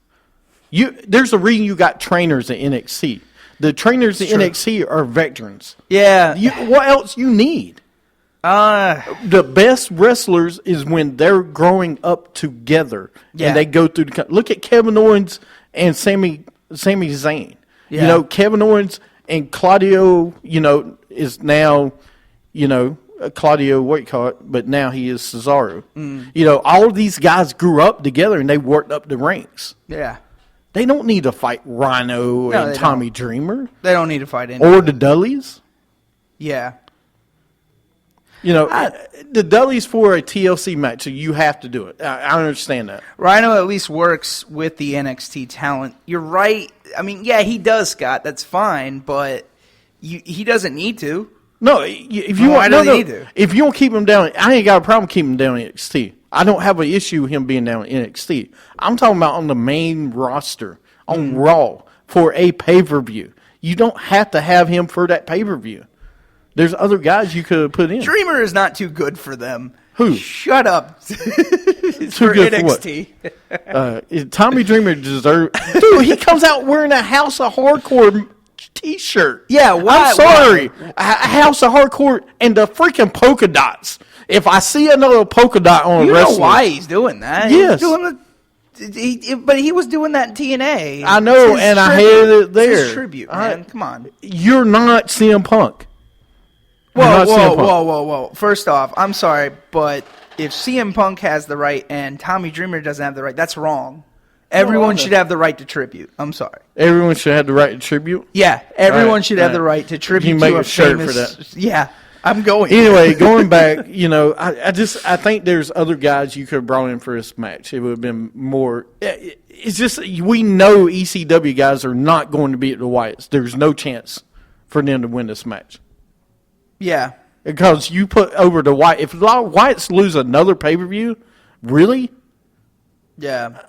There's a reason you got trainers at NXT. The trainers at NXT are veterans.
Yeah.
What else you need? The best wrestlers is when they're growing up together and they go through look at Kevin Owens and Sami Zayn.
Yeah.
Kevin Owens and Claudio, is now, Claudio, what you call it, but now he is Cesaro. All of these guys grew up together and they worked up the ranks.
Yeah.
They don't need to fight Rhino and Tommy Dreamer.
They don't need to fight anyone.
Or the Dudleys.
Yeah.
The Dudleys for a TLC match, so you have to do it. I understand that.
Rhino at least works with the NXT talent. You're right. I mean, yeah, he does, Scott. That's fine, but he doesn't need to.
No, if you
Why
want,
do
no,
they
no.
need to?
If you don't keep him down, I ain't got a problem keeping him down in NXT. I don't have an issue with him being down in NXT. I'm talking about on the main roster, on Raw, for a pay-per-view. You don't have to have him for that pay-per-view. There's other guys you could have put in.
Dreamer is not too good for them.
Who?
Shut up. It's
Too
for
good for what?
NXT.
Tommy Dreamer deserves... Dude, he comes out wearing a House of Hardcore T-shirt.
Yeah, why?
I'm sorry. A House of Hardcore and the freaking polka dots. If I see another polka dot on
You
a wrestler...
know why he's doing that.
Yes.
He's doing but he was doing that in TNA.
I know,
It's his
and I
tribute.
hated it there.
It's his tribute, man. Come on.
You're not CM Punk. You're
Whoa,
not CM Punk.
whoa. First off, I'm sorry, but if CM Punk has the right and Tommy Dreamer doesn't have the right, that's wrong. Everyone should have the right to tribute. I'm sorry.
Everyone should have the right to tribute.
Yeah, everyone
Right,
should have
right.
the right to tribute
You can make
to
a shirt
famous,
for that.
Yeah, I'm going.
Anyway, going back, I think there's other guys you could have brought in for this match. It would have been more. It's just we know ECW guys are not going to beat the Wyatts. There's no chance for them to win this match
Yeah.
because you put over the Wyatt. If the Wyatts lose another pay-per-view, really,
Yeah.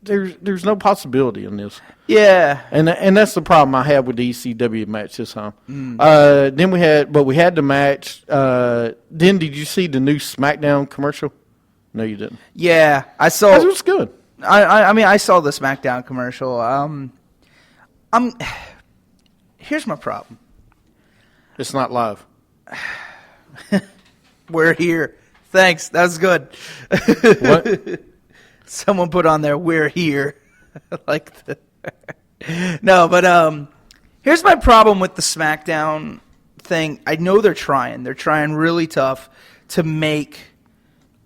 there's no possibility in this.
Yeah.
And that's the problem I have with the ECW match this time. Then we had the match. Then did you see the new SmackDown commercial? No, you didn't.
Yeah. I saw.
It was good.
I mean, I saw the SmackDown commercial. Here's my problem.
It's not live.
We're here. Thanks. That was good.
What?
Someone put on there, "We're here." No, but here's my problem with the SmackDown thing. I know they're trying. They're trying really tough to make.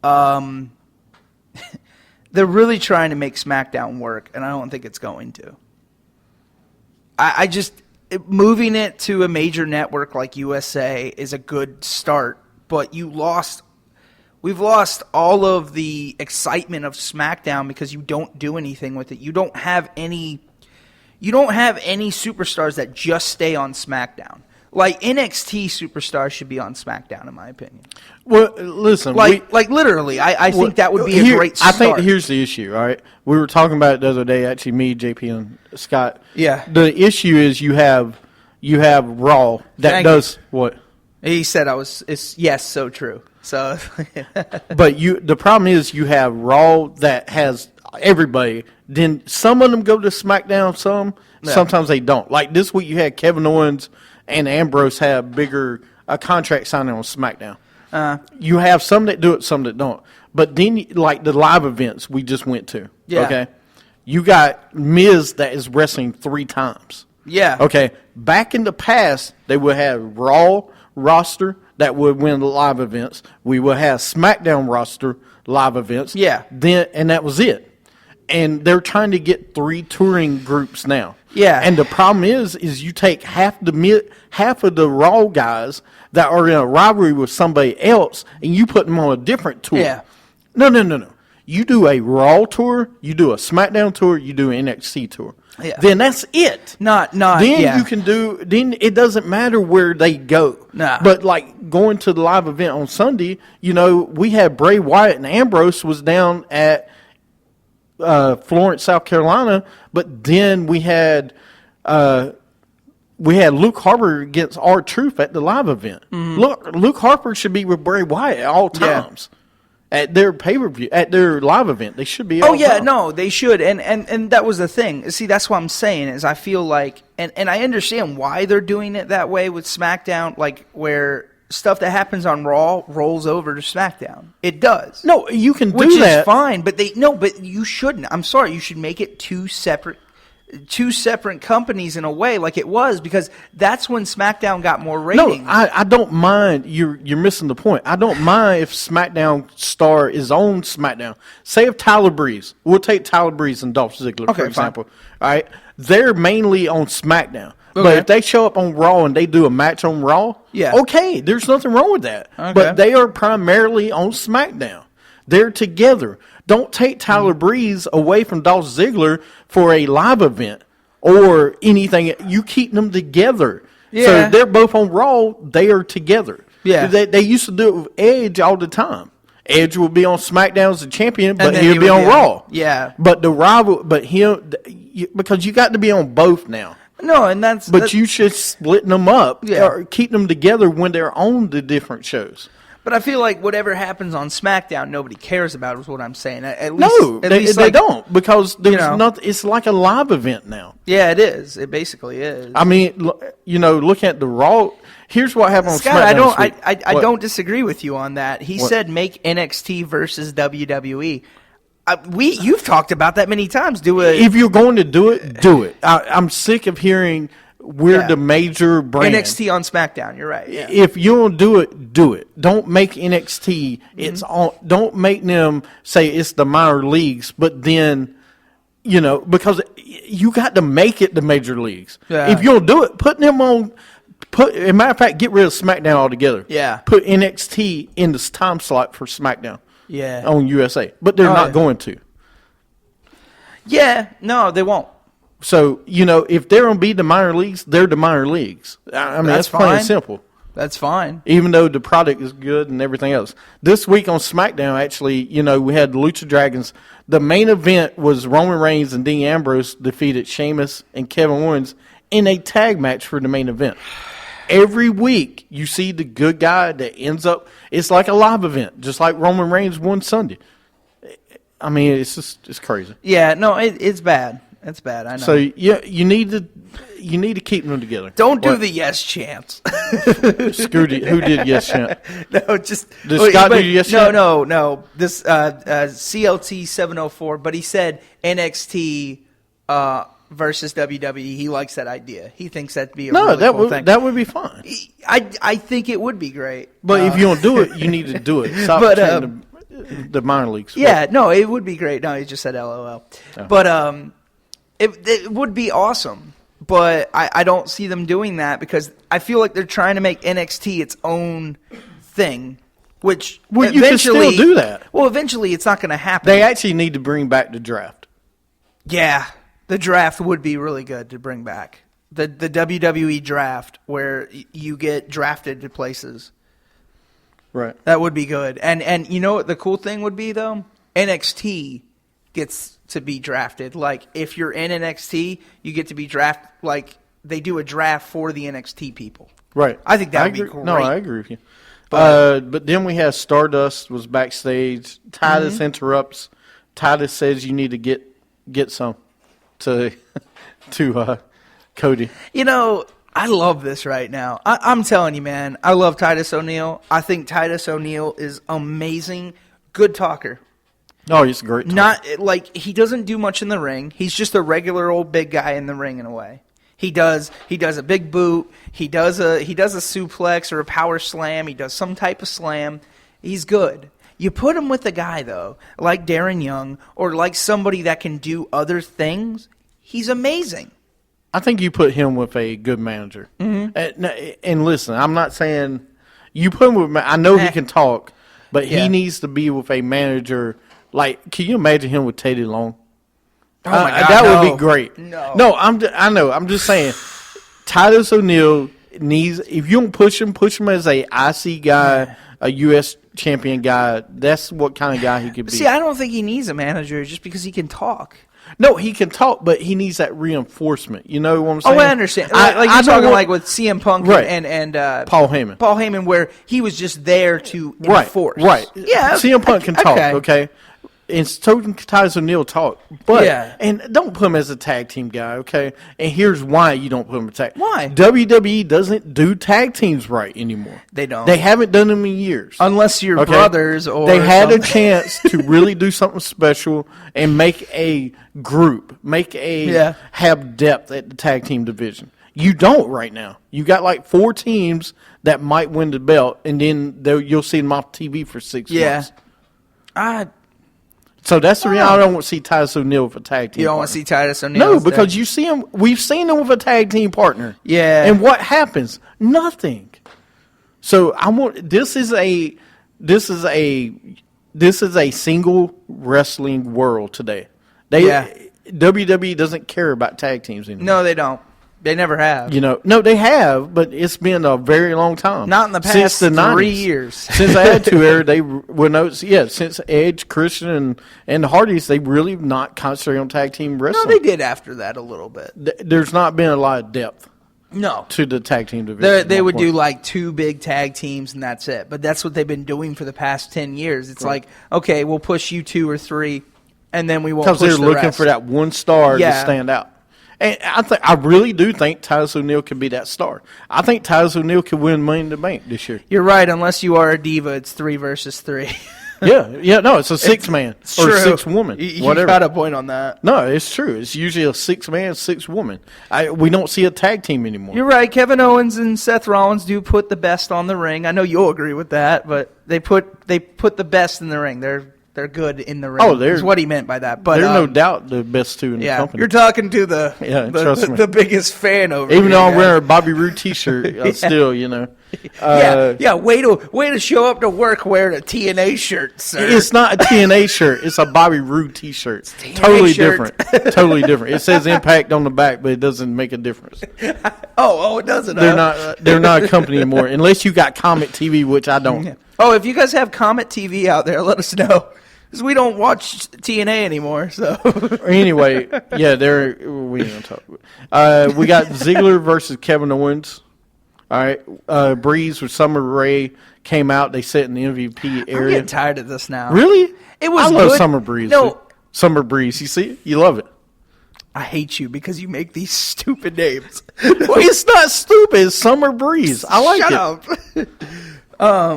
They're really trying to make SmackDown work, and I don't think it's going to. I just moving it to a major network like USA is a good start, but we've lost all of the excitement of SmackDown because you don't do anything with it. You don't have any superstars that just stay on SmackDown. Like NXT superstars should be on SmackDown, in my opinion.
Well, listen.
Literally, I think that would be a great start.
I think here's the issue, all right? We were talking about it the other day, actually, me, JP, and Scott.
Yeah.
The issue is you have Raw that does what?
He said it's yes, so true. So,
but the problem is you have Raw that has everybody. Then some of them go to SmackDown, sometimes they don't. Like this week, you had Kevin Owens and Ambrose have bigger contract signing on SmackDown. You have some that do it, some that don't. But then, like the live events we just went to, okay, you got Miz that is wrestling 3 times.
Yeah.
Okay. Back in the past, they would have Raw roster that would win the live events. We would have SmackDown roster live events.
Yeah.
And that was it. And they're trying to get 3 touring groups now.
Yeah.
And the problem is you take half of the Raw guys that are in a rivalry with somebody else, and you put them on a different tour.
Yeah.
No. You do a Raw tour, you do a SmackDown tour, you do an NXT tour.
Yeah.
Then that's it.
Then
You can do. Then it doesn't matter where they go.
Nah.
But like going to the live event on Sunday, we had Bray Wyatt and Ambrose was down at Florence, South Carolina, but then we had Luke Harper against R-Truth at the live event.
Mm-hmm.
Luke Harper should be with Bray Wyatt at all times. At their pay-per-view, at their live event, they should be.
No, they should, and that was the thing. See, that's what I'm saying is I feel like, and I understand why they're doing it that way with SmackDown, like where stuff that happens on Raw rolls over to SmackDown. It does.
No, you can do
which
that.
is fine, but but you shouldn't. I'm sorry, you should make it two separate companies in a way, like it was, because that's when SmackDown got more ratings.
No, I don't mind. You're missing the point. I don't mind if SmackDown star is on SmackDown. Say if Tyler Breeze, we'll take Tyler Breeze and Dolph Ziggler, for example. All right, they're mainly on SmackDown. Okay. But if they show up on Raw and they do a match on Raw, okay, there's nothing wrong with that. Okay. But they are primarily on SmackDown. They're together. Don't take Tyler Breeze away from Dolph Ziggler for a live event or anything. You keep them together.
Yeah.
So they're both on Raw. They are together.
Yeah.
They used to do it with Edge all the time. Edge would be on SmackDown as a champion, but
then
he'd
he
be
would
on
be
Raw.
Yeah.
But the rival, because you got to be on both now.
No, and
But you should split them up
Yeah.
or keep them together when they're on the different shows.
But I feel like whatever happens on SmackDown, nobody cares about. Is what I'm saying. At least,
No,
at
they
least like,
don't, because there's
know.
nothing. It's like a live event now.
Yeah, it is. It basically is.
I mean, look at the Raw. Here's what happened on
Scott,
SmackDown.
I
What?
don't disagree with you on that. He
What?
said make NXT versus WWE. You've talked about that many times.
If you're going to do it, do it. I'm sick of hearing we're the major brand.
NXT on SmackDown. You're right. Yeah.
If you don't do it, do it. Don't make NXT. It's on. Don't make them say it's the minor leagues, but then, because you got to make it the major leagues.
Yeah.
If you don't do it, put them on. As a matter of fact, get rid of SmackDown altogether.
Yeah.
Put NXT in this time slot for SmackDown.
Yeah.
On USA, but they're not going to.
Yeah. No, they won't.
So, if they're going to be the minor leagues, they're the minor leagues. I mean, that's plain
fine.
and simple.
That's fine.
Even though the product is good and everything else. This week on SmackDown, actually, we had the Lucha Dragons. The main event was Roman Reigns and Dean Ambrose defeated Sheamus and Kevin Owens in a tag match for the main event. Every week, you see the good guy that ends up, it's like a live event, just like Roman Reigns won Sunday. I mean, it's crazy.
Yeah, no, it's bad. It's bad, I know.
So, you need to keep them together.
Don't do the yes chants.
Screw who did yes chant?
No, just...
Did Scott do yes chant?
No. This CLT 704, but he said NXT versus WWE. He likes that idea. He thinks that'd be a really cool thing.
That would be fine.
I think it would be great.
But if you don't do it, you need to do it. Stop saying the minor leagues.
Yeah, no, it would be great. No, he just said LOL.
Oh.
But it would be awesome. But I don't see them doing that because I feel like they're trying to make NXT its own thing, which
Well,
eventually...
you can still do that.
Well, eventually it's not going to happen.
They actually need to bring back the draft.
Yeah, the draft would be really good to bring back. The WWE draft where you get drafted to places.
Right.
That would be good. And you know what the cool thing would be, though? NXT gets to be drafted. Like, if you're in NXT, you get to be drafted. Like, they do a draft for the NXT people.
Right.
I think that would be great.
No, I agree with you. But then we have Stardust was backstage. Titus interrupts. Titus says you need to get some to Cody.
I love this right now. I'm telling you, man. I love Titus O'Neil. I think Titus O'Neil is amazing. Good talker.
Oh, he's a great talker.
Not like he doesn't do much in the ring. He's just a regular old big guy in the ring in a way. He does a big boot. He does a suplex or a power slam. He does some type of slam. He's good. You put him with a guy though, like Darren Young or like somebody that can do other things. He's amazing.
I think you put him with a good manager. Mm-hmm. And listen, I'm not saying you put him with. I know he can talk, but he needs to be with a manager. Like, can you imagine him with Teddy Long?
Oh my God,
that would be great.
No,
I know. I'm just saying, Titus O'Neil needs. If you don't push him as a IC guy, a U.S. champion guy. That's what kind of guy he could be.
See, I don't think he needs a manager just because he can talk.
No, he can talk, but he needs that reinforcement. You know what I'm saying?
Oh, I understand. Like you're talking like with CM Punk and
Paul Heyman.
Paul Heyman, where he was just there to enforce.
Right.
Yeah.
CM Punk can talk, okay? And so can Titus O'Neil talk. But, and don't put him as a tag team guy, okay? And here's why you don't put him as a tag.
Why?
WWE doesn't do tag teams right anymore.
They don't.
They haven't done them in years.
Unless you're brothers or
they had
something.
a chance to really do something special and make a group, have depth at the tag team division. You don't right now. You got like 4 teams that might win the belt, and then you'll see them off TV for 6 months. So that's the reason I don't want to see Titus O'Neil with a tag team.
You don't want to see Titus O'Neil?
No, because you see him. We've seen him with a tag team partner.
Yeah.
And what happens? Nothing. So I want. This is a single wrestling world today. WWE doesn't care about tag teams anymore.
No, they don't. They never have.
No, they have, but it's been a very long time.
Not in the past
since the
3
90s.
years.
Since the Attitude Era, they were since Edge, Christian, and the Hardys, they really not concentrating on tag team wrestling.
No, they did after that a little bit.
There's not been a lot of depth.
No.
To the tag team division.
They would do like 2 big tag teams and that's it. But that's what they've been doing for the past 10 years. It's like, okay, we'll push you 2 or 3, and then we won't push the rest.
Because they're looking for that one star to stand out. And I really do think Titus O'Neil can be that star. I think Titus O'Neil can win Money in the Bank this year.
You're right. Unless you are a diva, it's 3 versus 3.
No, it's a 6-man or 6-woman.
You got a point on that.
No, it's true. It's usually a 6-man, 6-woman. We don't see a tag team anymore.
You're right. Kevin Owens and Seth Rollins do put the best on the ring. I know you'll agree with that, but they put the best in the ring. They're good in the ring.
Oh,
is what he meant by that. But
they're no doubt the best 2 in the company.
You're talking to
trust me.
the biggest fan over here.
Even though I'm wearing a Bobby Roode T-shirt, still,
Way to show up to work wearing a TNA shirt, sir.
It's not a TNA shirt. It's a Bobby Roode T-shirt.
Totally
different. Totally different. It says Impact on the back, but it doesn't make a difference.
It doesn't.
They're not a company anymore, unless you got Comet TV, which I don't.
Yeah. Oh, if you guys have Comet TV out there, let us know. Because we don't watch TNA anymore, so.
Anyway, we ain't gonna talk. We got Ziggler versus Kevin Owens. All right, Breeze with Summer Rae came out. They sat in the MVP area.
I'm getting tired of this now.
Really?
It was
I love
good.
Summer Breeze.
No.
Summer Breeze. You see it? You love it.
I hate you because you make these stupid names.
Well, it's not stupid. It's Summer Breeze. I like it.
Shut up.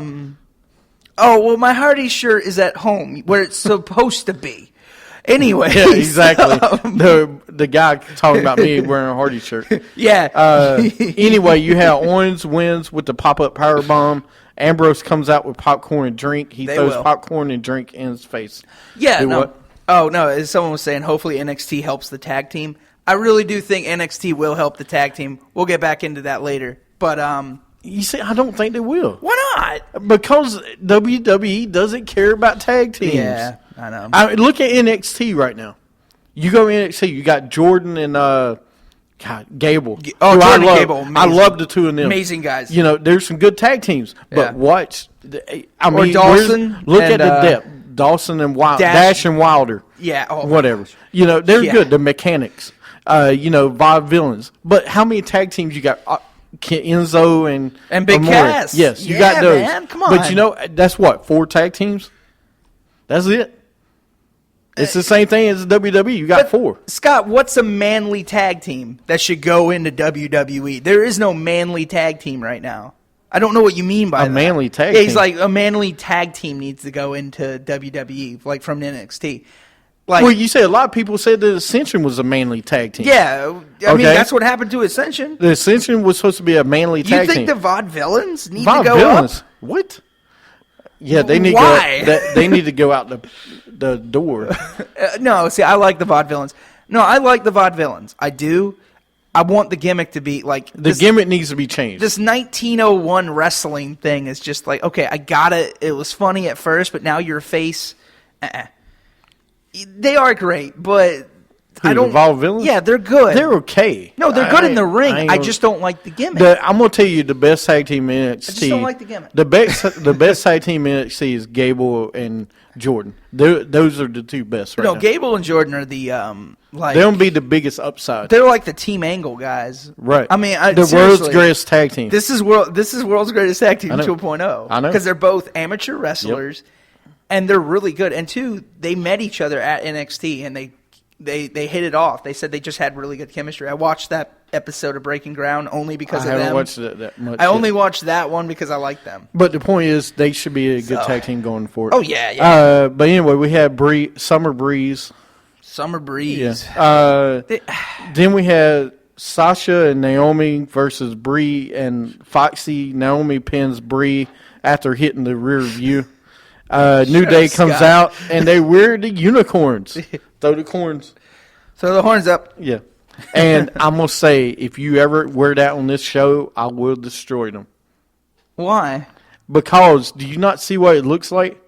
Oh, well, my Hardy shirt is at home where it's supposed to be. Anyway.
Yeah, exactly. The guy talking about me wearing a Hardy shirt.
Yeah.
Anyway, you have Owens wins with the pop-up powerbomb. Ambrose comes out with popcorn and drink. He throws popcorn and drink in his face.
Yeah.
Do
no.
what?
Oh, no. As someone was saying, hopefully NXT helps the tag team. I really do think NXT will help the tag team. We'll get back into that later. But,
you see, I don't think they will.
Why not?
Because WWE doesn't care about tag teams.
Yeah, I know.
Look at NXT right now. You go NXT, you got Jordan and Gable.
Oh, Jordan and Gable.
Amazing. I love the 2 of them.
Amazing guys.
There's some good tag teams, but watch.
Or Dawson.
Look at the depth. Dawson and Dash and Wilder.
Yeah. Oh,
whatever. They're good. The mechanics. Vaudevillains. But how many tag teams you got? Enzo and
Big
Amore.
Cass.
Yes, you got those.
Man, come on.
But that's what, 4 tag teams? That's it. It's the same thing as WWE. You got 4.
Scott, what's a manly tag team that should go into WWE? There is no manly tag team right now. I don't know what you mean by that.
Manly tag
team.
team.
He's like, a manly tag team needs to go into WWE, like from NXT. Like,
well, you say a lot of people said that Ascension was a manly tag team.
Yeah, I mean, that's what happened to Ascension.
The Ascension was supposed to be a manly tag team.
You think the Vaudevillains need to go up?
What? Yeah, they need they need to go out the door.
No, see, I like the Vaudevillains. No, I like the Vaudevillains. I do. I want the gimmick to be like
the gimmick needs to be changed.
This 1901 wrestling thing is just like, okay, I got it. It was funny at first, but now you're a face. They are great, but I don't.
Vaudevillains?
Yeah, they're good.
They're okay.
No, they're good in the ring. I just don't like the gimmick.
I'm gonna tell you the best tag team in NXT.
I just don't like the gimmick.
The best tag team in NXT is Gable and Jordan. Those are the 2 best right now.
No, Gable and Jordan are the
they'll be the biggest upside.
They're like the Team Angle guys,
right?
I mean,
the world's greatest tag team.
This is world's greatest tag team 2.0.
I know,
because they're both amateur wrestlers. Yep. And they're really good. And 2, they met each other at NXT, and they hit it off. They said they just had really good chemistry. I watched that episode of Breaking Ground only because of them.
I haven't watched it that much.
I only watched that one because I like them.
But the point is, they should be a good tag team going forward.
Oh, yeah.
But anyway, we had Summer Breeze.
Summer Breeze.
Yeah. Then we had Sasha and Naomi versus Brie and Foxy. Naomi pins Brie after hitting the rear view. New Day comes out, and they wear the unicorns. Throw the corns.
Throw the horns up.
Yeah. And I'm going to say, if you ever wear that on this show, I will destroy them.
Why?
Because, do you not see what it looks like?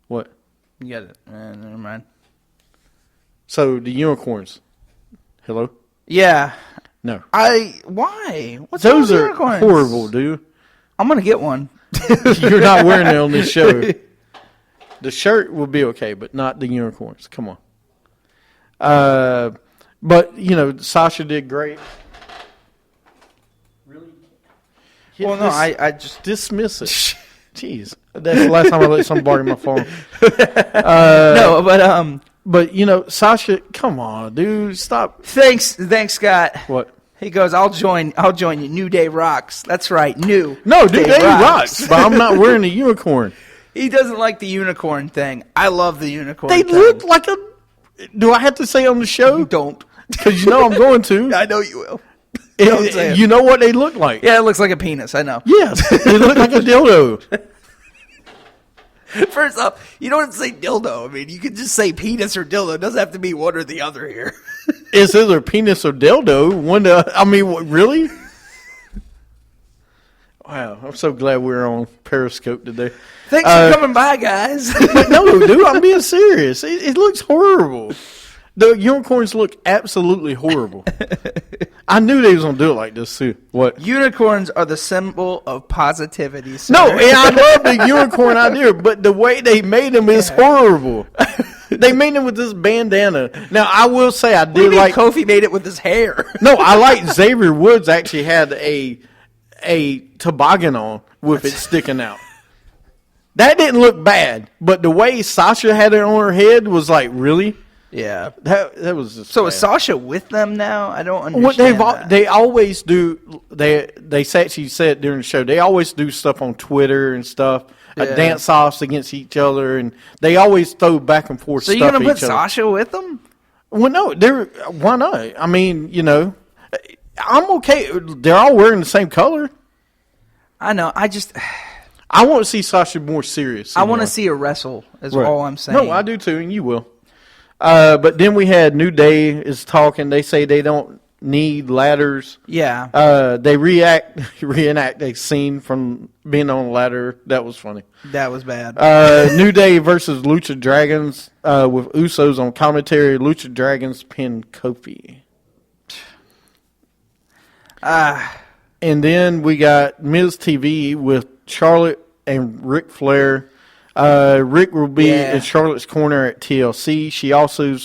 What?
You got it. Never mind.
So, the unicorns. Hello?
Yeah.
No.
Why? What's
Those
wrong
are
with unicorns?
horrible, dude.
I'm gonna get one.
You're not wearing it on this show. The shirt will be okay, but not the unicorns. Come on. But, Sasha did great. Really?
Well, no, I just
dismiss it. Jeez. That's the last time I let someone borrow my phone.
no,
But, Sasha, come on, dude. Stop.
Thanks, Scott.
What?
He goes, I'll join you. New Day rocks. That's right, new.
No, New Day rocks. But I'm not wearing a unicorn.
He doesn't like the unicorn thing. I love the unicorn
They
thing.
look like a... Do I have to say on the show?
Don't.
Because I'm going to.
I know you will. You know what I'm saying?
You know what they look like?
Yeah, it looks like a penis. I know.
Yes, they look like a dildo.
First off, you don't have to say dildo. I mean, you can just say penis or dildo. It doesn't have to be one or the other here.
It's either penis or dildo. Really? Wow, I'm so glad we're on Periscope today.
Thanks for coming by, guys.
But no, dude, I'm being serious. It looks horrible. The unicorns look absolutely horrible. I knew they was going to do it like this, too. What?
Unicorns are the symbol of positivity, sir.
No, and I love the unicorn idea, but the way they made them is horrible. They made them with this bandana. Now, I will say I did like...
Kofi made it with his hair.
No, I like Xavier Woods actually had a toboggan on with it sticking out. That didn't look bad, but the way Sasha had it on her head was like, really?
Yeah.
That was just
So
bad.
is Sasha with them now? I don't understand that.
They always do. They actually said during the show they always do stuff on Twitter and stuff, dance offs against each other, and they always throw back and forth.
So
stuff
you're gonna
at
put
each other.
Sasha with them?
Well, no, why not? I mean, I'm okay. They're all wearing the same color.
I know.
I want to see Sasha more serious.
I want to see her wrestle. Is all I'm saying.
No, I do too, and you will. But then we had New Day is talking. They say they don't need ladders.
Yeah.
They reenact a scene from being on a ladder. That was funny.
That was bad.
New Day versus Lucha Dragons with Usos on commentary. Lucha Dragons pin Kofi. And then we got Miz TV with Charlotte and Ric Flair. Rick will be in Charlotte's corner at TLC. She also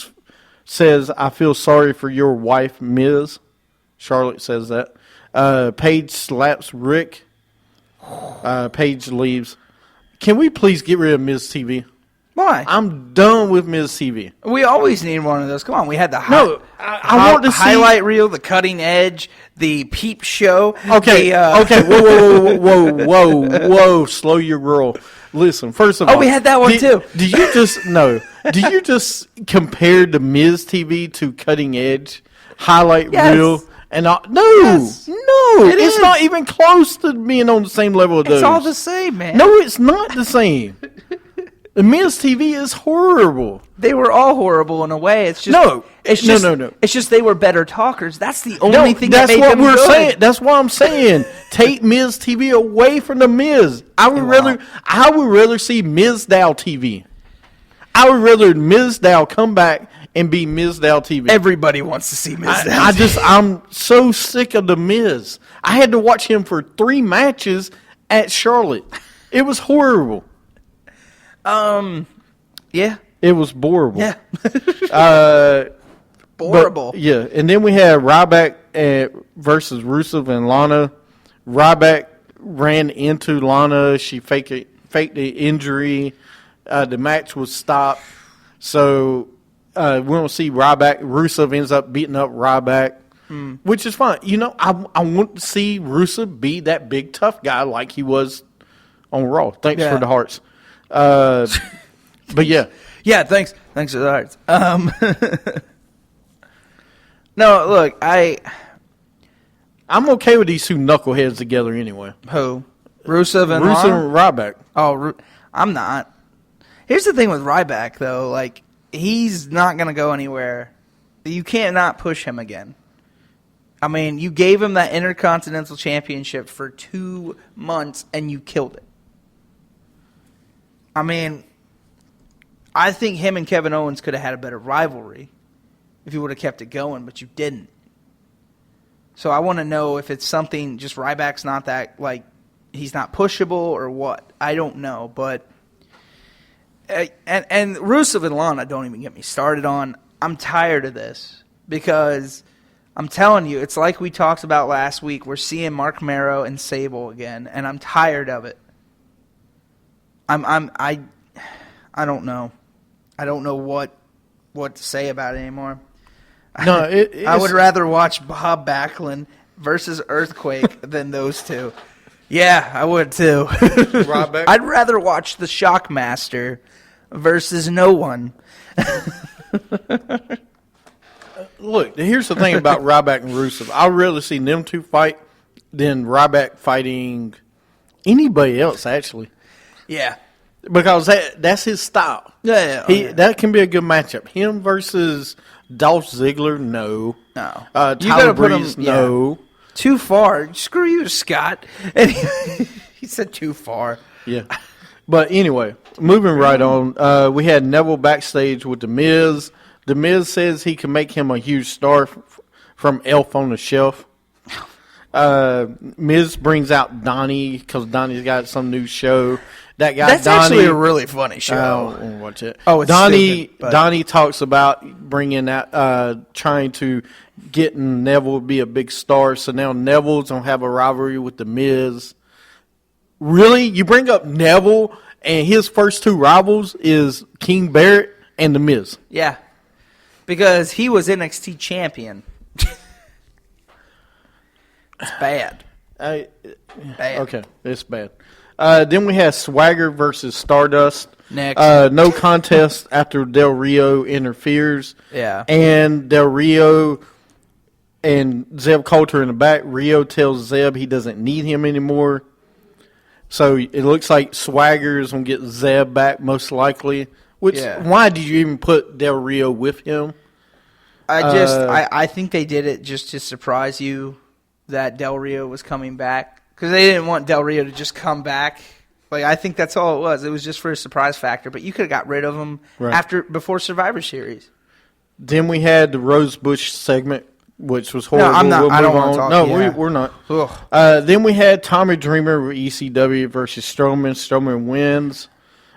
says, I feel sorry for your wife, Miz. Charlotte says that. Paige slaps Rick. Paige leaves. Can we please get rid of Miz TV?
Why?
I'm done with Miz TV.
We always need one of those. Come on, we had the
I want to see
highlight reel, the cutting edge, the peep show.
Okay, okay, whoa, slow your roll. Listen, first of all,
we had that one too.
Do you just compare the Miz TV to Cutting Edge highlight reel? And no, it's not even close to being on the same level of those.
It's all the same, man.
No, it's not the same. The Miz TV is horrible.
They were all horrible in a way. It's just
no.
It's just they were better talkers. That's the only thing that made them good.
Saying. That's what I'm saying. Take Miz TV away from the Miz. I would rather see Mizdow TV. I would rather Mizdow come back and be Mizdow TV.
Everybody wants to see Mizdow.
I'm so sick of the Miz. I had to watch him for 3 matches at Charlotte. It was horrible.
Yeah.
It was horrible.
Yeah.
Horrible. Yeah, and then we had Ryback versus Rusev and Lana. Ryback ran into Lana. She faked the injury. The match was stopped. So we don't see Ryback. Rusev ends up beating up Ryback, which is fine. I want to see Rusev be that big tough guy like he was on Raw. Thanks for the hearts. But yeah.
Yeah, thanks for the hearts. No, look, I'm
okay with these two knuckleheads together anyway.
Who? Rusev and
Ryback.
Oh, I'm not. Here's the thing with Ryback, though. Like, he's not going to go anywhere. You can't not push him again. I mean, you gave him that Intercontinental Championship for 2 months, and you killed it. I mean, I think him and Kevin Owens could have had a better rivalry if you would have kept it going, but you didn't. So I want to know if it's something, just Ryback's not that, like, he's not pushable or what. I don't know, but... And Rusev and Lana, don't even get me started on. I'm tired of this because I'm telling you, it's like we talked about last week. We're seeing Mark Mero and Sable again, and I'm tired of it. I don't know. I don't know what to say about it anymore.
No,
I would rather watch Bob Backlund versus Earthquake than those two. Yeah, I would too.
Ryback?
I'd rather watch the Shockmaster versus no one.
Look, here's the thing about Ryback and Rusev. I'd rather see them two fight than Ryback fighting anybody else, actually.
Yeah.
Because that's his style.
Yeah.
That can be a good matchup. Him versus Dolph Ziggler, no.
No.
Tyler
You gotta put
Breeze,
him-
no.
Too far. Screw you, Scott. And he said too far.
Yeah. But anyway, moving right on, we had Neville backstage with The Miz. The Miz says he can make him a huge star from Elf on the Shelf. Miz brings out Donnie because Donnie's got some new show. That guy,
That's
Donnie,
actually a really funny show.
I don't want to watch it.
Oh, it's
Donnie.
stupid, but-
Donnie talks about bringing that, trying to get Neville to be a big star. So now Neville's gonna have a rivalry with the Miz. Really, you bring up Neville and his first two rivals is King Barrett and the Miz.
Yeah. Because he was NXT champion. It's bad. Bad.
Okay, it's bad. Then we had Swagger versus Stardust.
Next.
No contest after Del Rio interferes.
Yeah.
And Del Rio and Zeb Coulter in the back. Rio tells Zeb he doesn't need him anymore. So it looks like Swagger is going to get Zeb back most likely. Which, why did you even put Del Rio with him?
I think they did it just to surprise you that Del Rio was coming back. Because they didn't want Del Rio to just come back. Like, I think that's all it was. It was just for a surprise factor. But you could have got rid of him before Survivor Series.
Then we had the Rosebush segment, which was horrible.
No, I'm not. I don't want to talk.
No,
yeah.
we're not.
Ugh.
Then we had Tommy Dreamer with ECW versus Strowman. Strowman wins.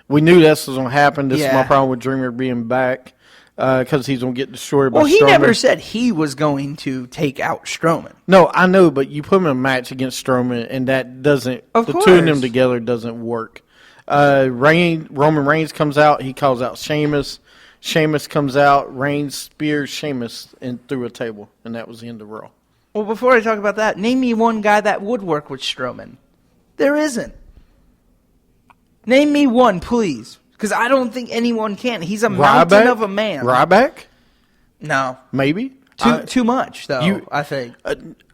We knew this was going to happen. This is my problem with Dreamer being back because he's going to get destroyed by Strowman.
Well, he never said he was going to take out Strowman.
No, I know, but you put him in a match against Strowman, and that doesn't.
Of
the
course.
two of them together doesn't work. Roman Reigns comes out. He calls out Sheamus. Sheamus comes out. Reigns spears Sheamus through a table, and that was the end of Raw.
Well, before I talk about that, name me one guy that would work with Strowman. There isn't. Name me one, please. Because I don't think anyone can. He's a mountain of a man.
Ryback?
No.
Maybe.
Too much, though, I think.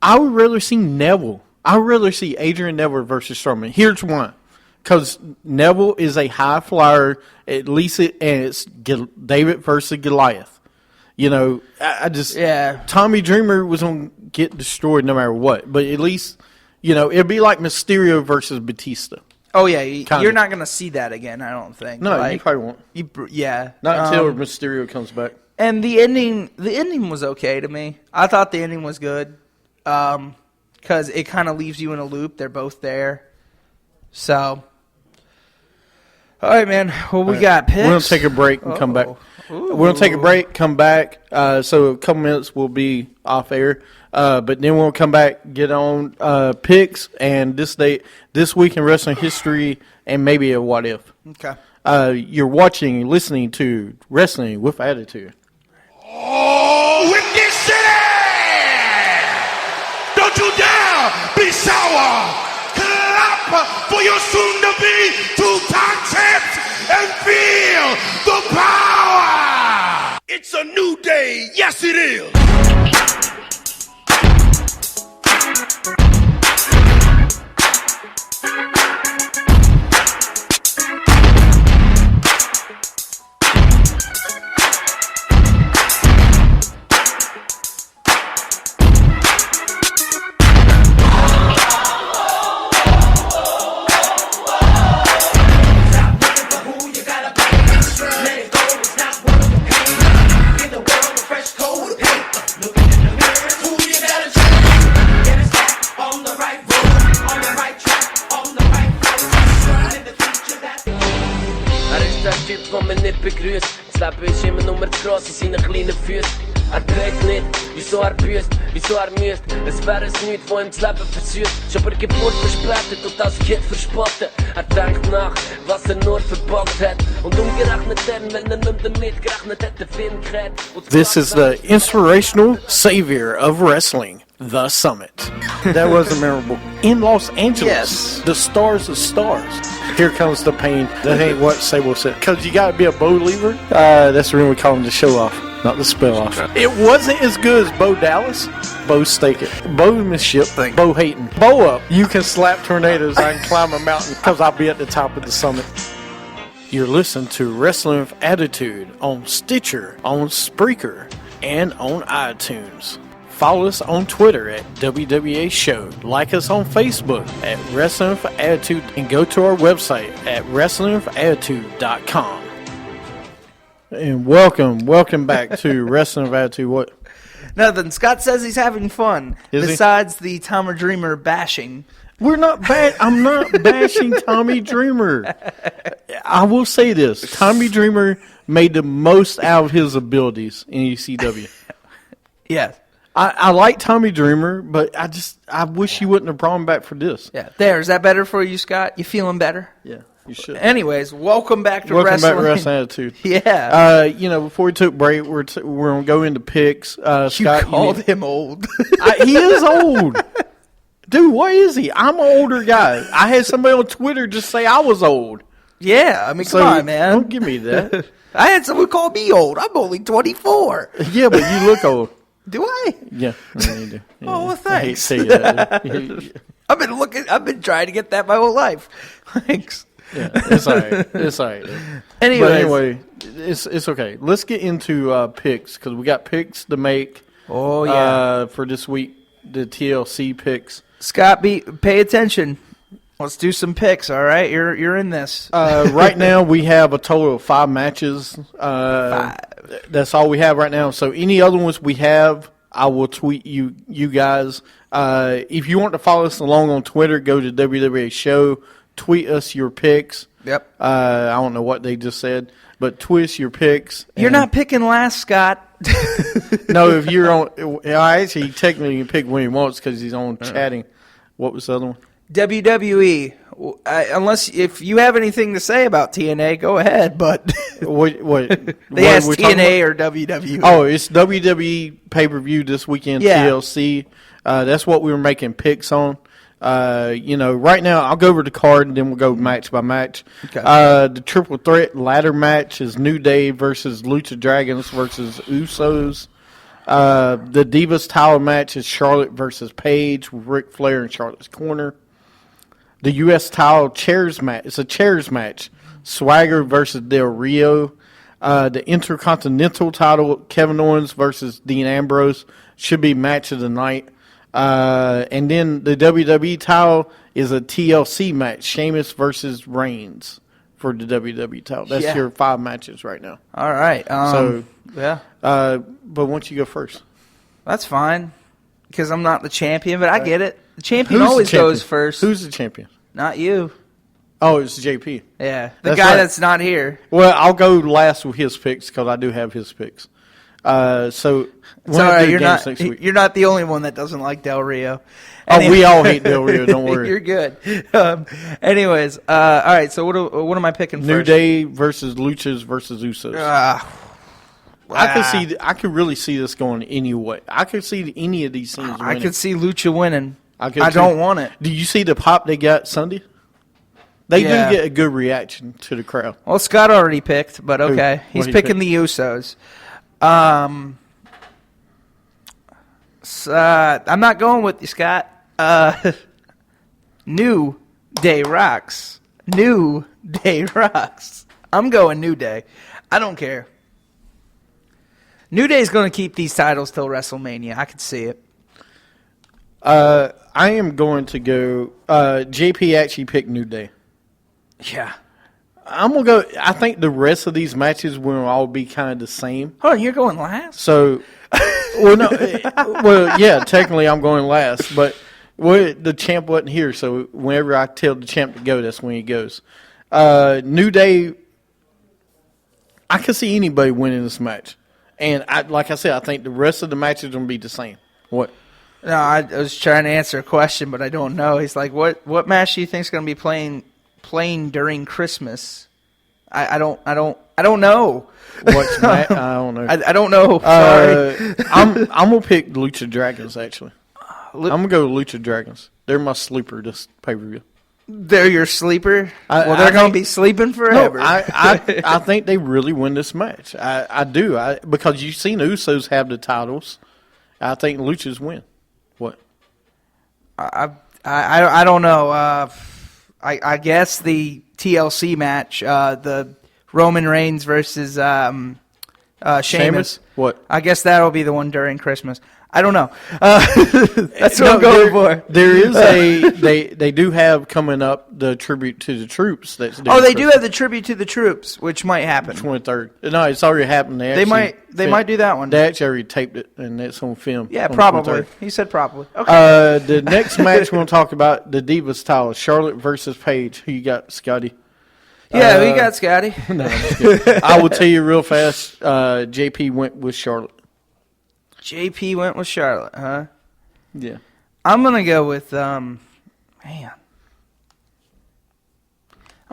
I would rather see Neville. I would rather see Adrian Neville versus Strowman. Here's one. Because Neville is a high flyer, at least it's David versus Goliath. You know, I just...
Yeah.
Tommy Dreamer was going to get destroyed no matter what. But at least, you know, it'd be like Mysterio versus Batista.
Oh, yeah. You're not going to see that again, I don't think.
No, you probably won't.
Yeah.
Not until Mysterio comes back.
And the ending was okay to me. I thought the ending was good. Because it kind of leaves you in a loop. They're both there. So... All right, man. Well, we got picks.
We're going to take a break and come back. We're going to take a break, come back. So a couple minutes will be off air. But then we'll come back, get on picks, and this week in wrestling history, and maybe a what if.
Okay.
You're watching and listening to Wrestling with Attitude.
Oh, Windy City! Don't you dare be sour! Clap for your soon-to-be two-time champs and feel the power! It's a new day, yes it is!
Let it go, it's not one of a kind. Give the world a fresh coat of paint. Look in the mirror.
man mich nicht begrüßt. Das Leben ist immer nur zu gross in seinen kleinen Füßen. Dreht nicht, wieso büßt, wieso müsst. Es wäre es nicht, wo ihm das Leben versüßt. Schon bei Geburt verspätet und als Kind verspotten. Denkt nach, was nur verbockt hat. Und umgerechnet dann, wenn nicht damit gerechnet hat, der Film gerät.
This is the inspirational savior of wrestling, The Summit. That was memorable. In Los Angeles,
Yes.
the stars of stars. Here comes the pain. That ain't what Sable said. Because you got to be a believer. That's the reason we call him the show off, not the spell off. It wasn't as good as Bo Dallas, Bo Stake It, Bo Misship, Bo Hayton, Bo Up. You can slap tornadoes. I can climb a mountain because I'll be at the top of the summit. You're listening to Wrestling with Attitude on Stitcher, on Spreaker, and on iTunes. Follow us on Twitter at WWA Show. Like us on Facebook at Wrestling with Attitude. And go to our website at WrestlingWithAttitude.com. And welcome back to Wrestling with Attitude. What?
Nothing. Scott says he's having fun.
Is he?
Besides the Tommy Dreamer bashing.
We're not bad. I'm not bashing Tommy Dreamer. I will say this. Tommy Dreamer made the most out of his abilities in ECW.
Yes.
I like Tommy Dreamer, but I wish he wouldn't have brought him back for this.
Yeah. There. Is that better for you, Scott? You feeling better?
Yeah, you should.
Anyways, welcome back to
Welcome
Wrestling.
back to Wrestling Attitude.
Yeah.
Before we took break, we're going to go into picks.
You
Scott,
called him old.
He is old. Dude, what is he? I'm an older guy. I had somebody on Twitter just say I was old.
Yeah. I mean, come on, man.
Don't give me that.
I had someone call me old. I'm only 24.
Yeah, but you look old.
Do I?
Yeah, you do. Yeah.
Oh, well,
I hate
thanks.
to say that.
I've been trying to get that my whole life. Thanks.
Yeah, it's all right. It's all right.
Anyways.
But anyway, it's okay. Let's get into picks because we got picks to make.
Oh, yeah.
For this week, the TLC picks.
Scott, pay attention. Let's do some picks, all right? You're in this.
Right now, we have a total of 5 matches.
5.
That's all we have right now. So any other ones we have, I will tweet you guys. If you want to follow us along on Twitter, go to WWA Show. Tweet us your picks.
Yep.
I don't know what they just said, but tweet us your picks.
You're not picking last, Scott.
No, if you're on, actually technically you can pick when he wants because he's on chatting. What was the other one?
WWE. Unless if you have anything to say about TNA, go ahead. But
what
they asked TNA or WWE.
Oh, it's WWE pay-per-view this weekend.
Yeah.
TLC. That's what we were making picks on. Right now I'll go over the card and then we'll go match by match.
Okay.
The triple threat ladder match is New Day versus Lucha Dragons versus Usos. The Divas title match is Charlotte versus Paige with Ric Flair in Charlotte's corner. The U.S. title chairs match. It's a chairs match. Swagger versus Del Rio. The Intercontinental title, Kevin Owens versus Dean Ambrose, should be match of the night. And then the WWE title is a TLC match, Sheamus versus Reigns for the WWE title. That's your 5 matches right now.
All right. Yeah.
But why don't you go first?
That's fine because I'm not the champion, but I get it. The champion
Who's
always
the champion?
goes first.
Who's the champion?
Not you.
Oh, it's JP.
Yeah, the
That's
guy
right.
that's not here.
Well, I'll go last with his picks because I do have his picks. So
It's all
we'll
right.
do
You're
games
not.
next week.
You're not the only one that doesn't like Del Rio.
Oh, we all hate Del Rio. Don't worry.
You're good. Anyways, all right. So what am I picking
New
first?
Day versus Luchas versus Usos. I could really see this going any way. I could see any of these teams winning.
I could see Lucha winning. I
too.
don't want it.
Do you see the pop they got Sunday? They
Yeah.
do get a good reaction to the crowd.
Well, Scott already picked, but okay.
What
He's
he
picking
picked?
the Usos. I'm not going with you, Scott. New Day rocks. New Day rocks. I'm going New Day. I don't care. New Day's going to keep these titles till WrestleMania. I could see it.
I am going to go. JP actually picked New Day.
Yeah.
I'm gonna go. I think the rest of these matches will all be kind of the same.
Hold on, you're going last?
So, yeah. Technically, I'm going last, but the champ wasn't here, so whenever I tell the champ to go, that's when he goes. New Day. I can see anybody winning this match. And like I said, I think the rest of the matches are going to be the same. What?
No, I was trying to answer a question, but I don't know. He's like, what match do you think is going to be playing during Christmas? I don't know.
What's I don't know.
I don't know. Sorry.
I'm gonna pick Lucha Dragons. Actually, I'm gonna go with Lucha Dragons. They're my sleeper this pay per view.
They're your sleeper. Well, they're going to be sleeping forever.
No, I think they really win this match. I do. Because you've seen Usos have the titles. I think Luchas win. What?
I don't know. I guess the TLC match, the Roman Reigns versus Sheamus.
What?
I guess that'll be the one during Christmas. I don't know. That's what I'm going for.
There is they do have coming up the tribute to the troops. That's
they do have the tribute to the troops, which might happen.
23rd. No, it's already happened.
They might do that one.
They actually already taped it, and it's on film.
Yeah,
on
probably. He said probably. Okay.
The next match we're going to talk about, the Divas title, Charlotte versus Paige. Who you got, Scotty?
Yeah, we got Scotty.
No, I'm just kidding. I will tell you real fast. JP went with Charlotte.
JP went with Charlotte, huh?
Yeah.
I'm going to go with, I'm going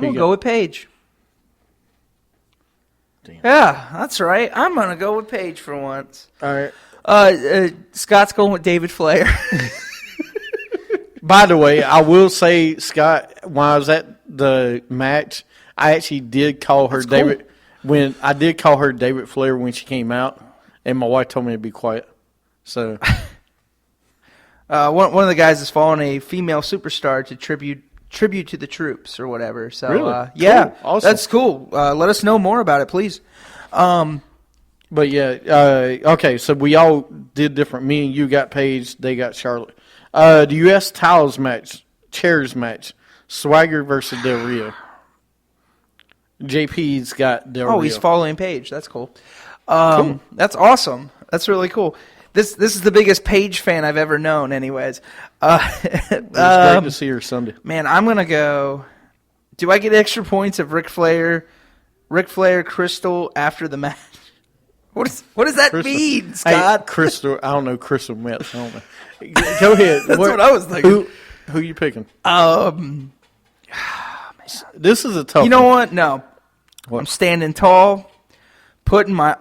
to go with Paige.
Damn.
Yeah, that's right. I'm going to go with Paige for once.
All right.
Scott's going with David Flair.
By the way, I will say, Scott, when I was at the match, I actually did call her David. When I did call her David Flair when she came out, and my wife told me to be quiet. So,
one of the guys is following a female superstar to tribute to the troops or whatever. So,
really?
Yeah,
cool. Awesome.
That's cool. Let us know more about it, please.
But yeah, okay. So we all did different. Me and you got Paige. They got Charlotte. The U.S. titles match, chairs match, Swagger versus Del Rio. JP's got Del Rio.
Oh, he's following Paige. That's cool. Cool. That's awesome. That's really cool. This is the biggest Paige fan I've ever known. Anyways,
it was great to see her Sunday.
Man, I'm gonna go. Do I get extra points of Ric Flair, Crystal after the match? What does that mean, Scott?
Hey, Crystal. I don't know. Crystal Meth. I don't know. Go ahead.
That's what I was thinking.
Who you picking?
This
is a tough.
You know what? No, I'm standing tall, putting my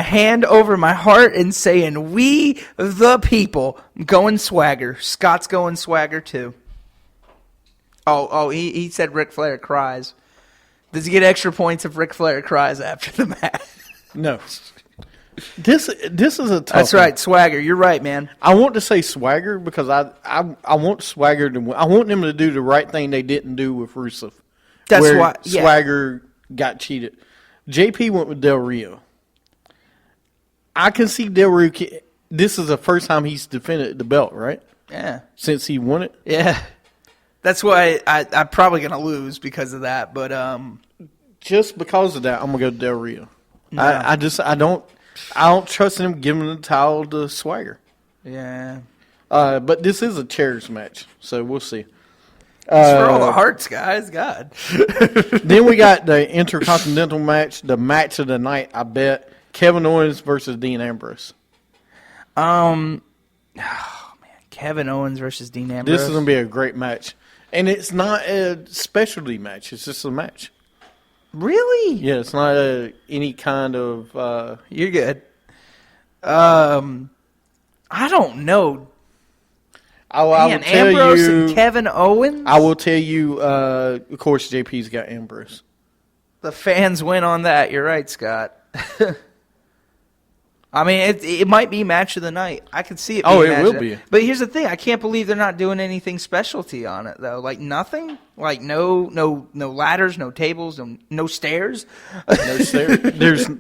hand over my heart and saying, "We the people." I'm going Swagger. Scott's going Swagger too. He said Ric Flair cries. Does he get extra points if Ric Flair cries after the match?
No. This is a tough.
That's right, Swagger. You're right, man.
I want to say Swagger because I want Swagger to win. I want them to do the right thing they didn't do with Rusev.
That's
where
why
Swagger got cheated. JP went with Del Rio. I can see Del Rio. This is the first time he's defended the belt, right?
Yeah.
Since he won it.
Yeah. That's why I'm probably gonna lose because of that. But
just because of that, I'm gonna go Del Rio.
No.
I don't trust him giving the title to Swagger.
Yeah.
But this is a chairs match, so we'll see.
It's for all the hearts, guys. God.
Then we got the Intercontinental match, the match of the night, I bet. Kevin Owens versus Dean Ambrose.
Oh, man. Kevin Owens versus Dean Ambrose.
This is going to be a great match. And it's not a specialty match. It's just a match.
Really?
Yeah, it's not any kind of...
You're good. I don't know.
I will tell
Ambrose
you,
and Kevin Owens?
I will tell you, of course, JP's got Ambrose.
The fans win on that. You're right, Scott. I mean, it might be match of the night. I could see it being
it will be.
But here's the thing. I can't believe they're not doing anything specialty on it, though. Like, nothing? Like, no ladders, no tables, no stairs?
No stairs.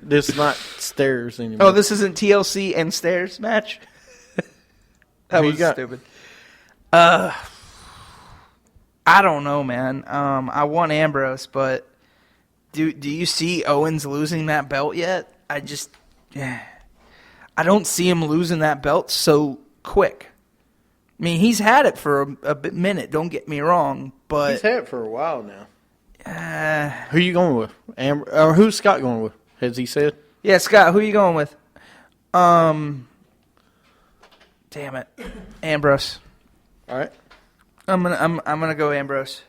There's not stairs anymore.
Oh, this isn't TLC and stairs match? That was stupid. I don't know, man. I want Ambrose, but do you see Owens losing that belt yet? I don't see him losing that belt so quick. I mean, he's had it for a minute, don't get me wrong, but...
He's had it for a while now. Who are you going with? Or who's Scott going with? Has he said?
Yeah, Scott, who are you going with? Damn it, Ambrose.
All right.
I'm gonna go Ambrose.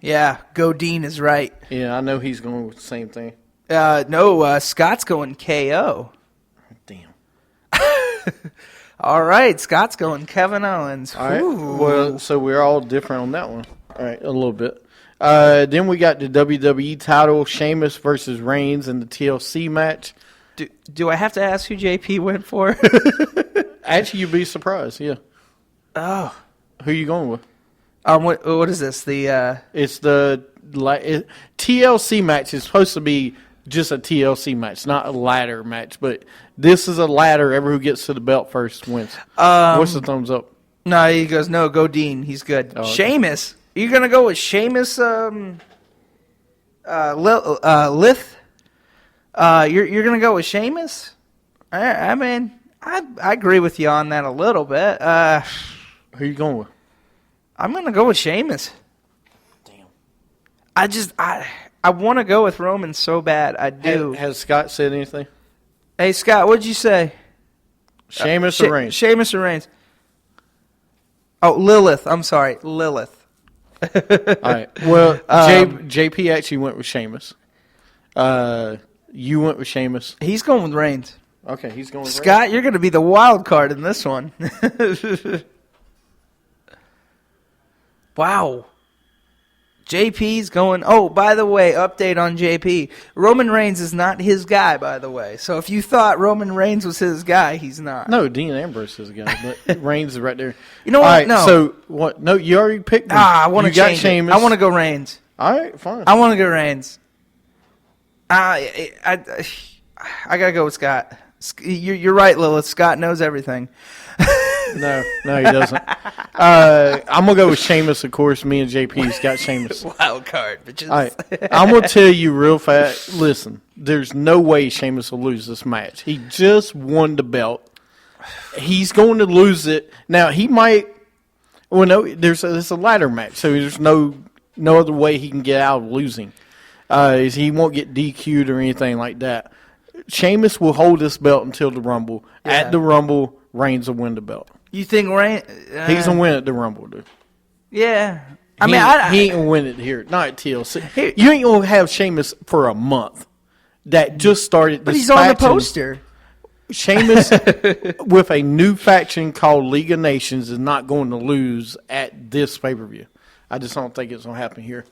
Yeah, Godin is right.
Yeah, I know he's going with the same thing.
No, Scott's going KO.
Damn.
All right, Scott's going Kevin Owens.
All right.
Ooh.
Well, so we're all different on that one. All right, a little bit. Then we got the WWE title, Sheamus versus Reigns in the TLC match.
Do I have to ask who JP went for?
Actually, you'd be surprised. Yeah.
Oh.
Who you going with?
What is this?
It's the TLC match is supposed to be just a TLC match, not a ladder match. But this is a ladder. Ever who gets to the belt first wins. What's the thumbs up?
No, he goes, no, go Dean. He's good.
Oh, okay.
Sheamus. You're going to go with Sheamus Lith? You're going to go with Sheamus? I mean, I agree with you on that a little bit.
Who you going with?
I'm going to go with Sheamus.
Damn.
I want to go with Roman so bad. I do.
Has Scott said anything?
Hey, Scott, what'd you say?
Sheamus or Reigns?
Sheamus or Reigns. Oh, Lilith. I'm sorry. Lilith.
All right. Well, JP actually went with Sheamus. You went with Sheamus.
He's going with Reigns.
Okay, he's going with
Scott,
Reigns.
you're going to be the wild card in this one. Wow. JP's going. Oh, by the way, update on JP. Roman Reigns is not his guy, by the way. So if you thought Roman Reigns was his guy, he's not.
No, Dean Ambrose is a guy, but Reigns is right there.
You know what?
All right,
No.
So what? No, you already picked him.
I want to
You got
change
Sheamus.
it. I want to go Reigns.
All right, fine.
I want to go Reigns. I gotta go with Scott. You're right, Lilith. Scott knows everything.
No, he doesn't. I'm gonna go with Sheamus, of course. Me and JP's got Sheamus.
Wild card, bitches.
All right, I'm gonna tell you real fast. Listen, there's no way Sheamus will lose this match. He just won the belt. He's going to lose it now. He might. Well, no, there's a ladder match, so there's no other way he can get out of losing. He won't get DQ'd or anything like that. Sheamus will hold this belt until the Rumble.
Yeah.
At the Rumble, Reigns will win the belt.
You think Reigns?
He's gonna win at the Rumble, dude.
Yeah.
He ain't gonna win it here. Not at TLC. You ain't gonna have Sheamus for a month. That just started.
But he's on the poster.
Sheamus with a new faction called League of Nations is not going to lose at this pay-per-view. I just don't think it's gonna happen here.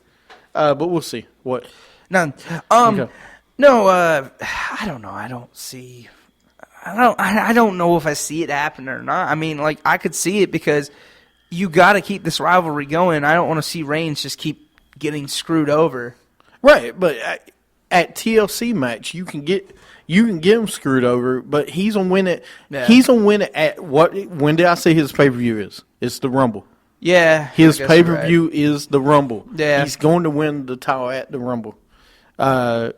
But we'll see. What?
None.
Okay.
No. I don't know. I don't see. I don't know if I see it happen or not. I mean, like, I could see it because you got to keep this rivalry going. I don't want to see Reigns just keep getting screwed over.
Right, but at TLC match, you can get him screwed over, but he's gonna win it.
Yeah.
He's gonna win it at what? When did I say his pay-per-view is? It's the Rumble.
Yeah,
His
I guess
pay-per-view
you're right.
is the Rumble.
Yeah.
He's going to win the title at the Rumble. And